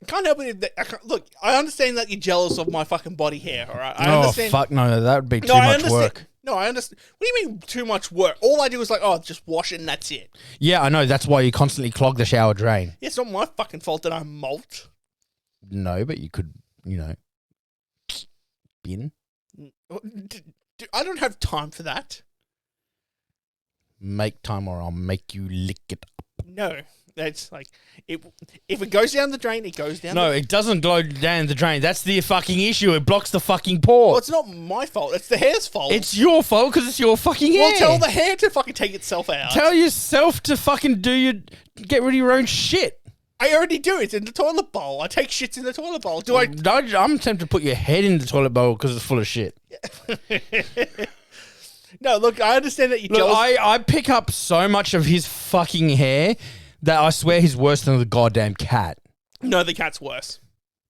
S1: Can't help it. Look, I understand that you're jealous of my fucking body hair, all right? I understand.
S2: Fuck no, that would be too much work.
S1: No, I understand. What do you mean too much work? All I do is just wash it and that's it.
S2: Yeah, I know. That's why you constantly clog the shower drain.
S1: Yeah, it's not my fucking fault that I'm molt.
S2: No, but you could, bin.
S1: I don't have time for that.
S2: Make time or I'll make you lick it up.
S1: No. That's like if it goes down the drain, it goes down.
S2: No, it doesn't go down the drain. That's the fucking issue. It blocks the fucking port.
S1: Well, it's not my fault. It's the hair's fault.
S2: It's your fault because it's your fucking hair.
S1: Well, tell the hair to fucking take itself out.
S2: Tell yourself to fucking get rid of your own shit.
S1: I already do. It's in the toilet bowl. I take shits in the toilet bowl.
S2: I'm tempted to put your head in the toilet bowl because it's full of shit.
S1: No, look, I understand that you.
S2: Look, I pick up so much of his fucking hair that I swear he's worse than the goddamn cat.
S1: No, the cat's worse.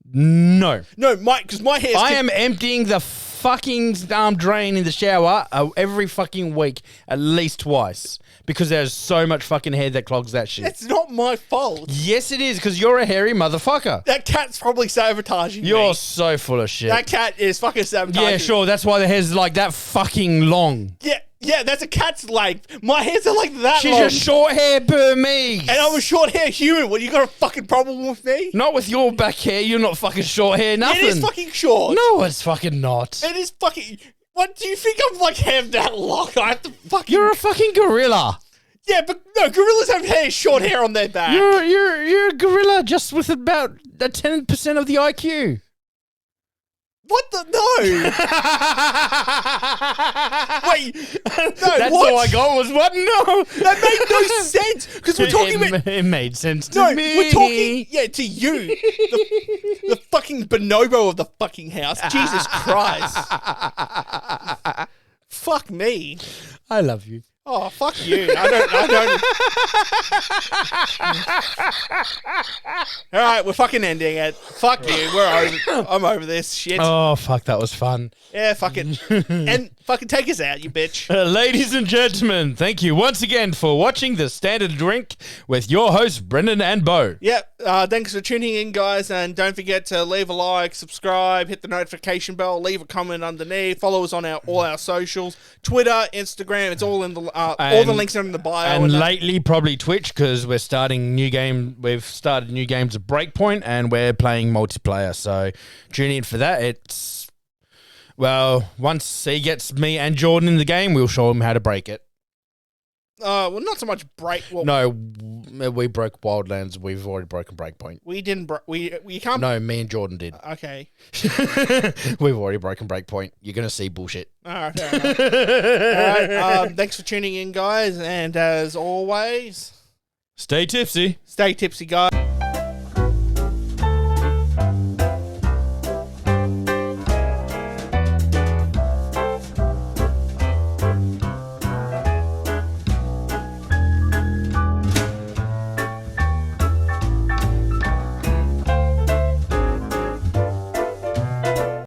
S2: No,
S1: because my hair.
S2: I am emptying the fucking drain in the shower every fucking week, at least twice, because there's so much fucking hair that clogs that shit.
S1: It's not my fault.
S2: Yes, it is, because you're a hairy motherfucker.
S1: That cat's probably sabotaging me.
S2: You're so full of shit.
S1: That cat is fucking sabotaging.
S2: Yeah, sure. That's why the hair's like that fucking long.
S1: Yeah, that's a cat's length. My hairs are like that
S2: She's
S1: long.
S2: a short hair Burmese.
S1: And I'm a short hair human. What, you got a fucking problem with me?
S2: Not with your back hair. You're not fucking short hair, nothing.
S1: It is fucking short.
S2: No, it's fucking not.
S1: It is fucking... What, do you think I'm like have that long? I have to fucking...
S2: You're a fucking gorilla.
S1: Yeah, but no, gorillas have short hair on their back.
S2: You're a gorilla just with about 10% of the IQ.
S1: What the? No. Wait. No,
S2: That's
S1: what?
S2: all I got was what? No.
S1: That made no sense. Because we're talking about...
S2: It made sense to me.
S1: We're talking... Yeah, to you. The fucking bonobo of the fucking house. Jesus Christ. Fuck me.
S2: I love you.
S1: Oh, fuck you. I don't. All right, we're fucking ending it. Fuck you. I'm over this shit.
S2: Oh, fuck, that was fun.
S1: Yeah, fuck it. And fucking take us out, you bitch.
S2: Ladies and gentlemen, thank you once again for watching The Standard Drink with your hosts, Brendan and Bo.
S1: Yep. Thanks for tuning in, guys. And don't forget to leave a like, subscribe, hit the notification bell, leave a comment underneath. Follow us on all our socials. Twitter, Instagram. It's all in the... all the links are in the bio.
S2: And lately, probably Twitch, because we're starting new game. We've started new games at Breakpoint, and we're playing multiplayer. So tune in for that. It's once he gets me and Jordan in the game, we'll show him how to break it.
S1: Well, not so much break. Well,
S2: no, we broke Wildlands. We've already broken Breakpoint.
S1: We didn't. We can't.
S2: No, me and Jordan did.
S1: Okay.
S2: We've already broken Breakpoint. You're gonna see bullshit.
S1: All right. All right. Thanks for tuning in, guys, and as always,
S2: stay tipsy.
S1: Stay tipsy, guys.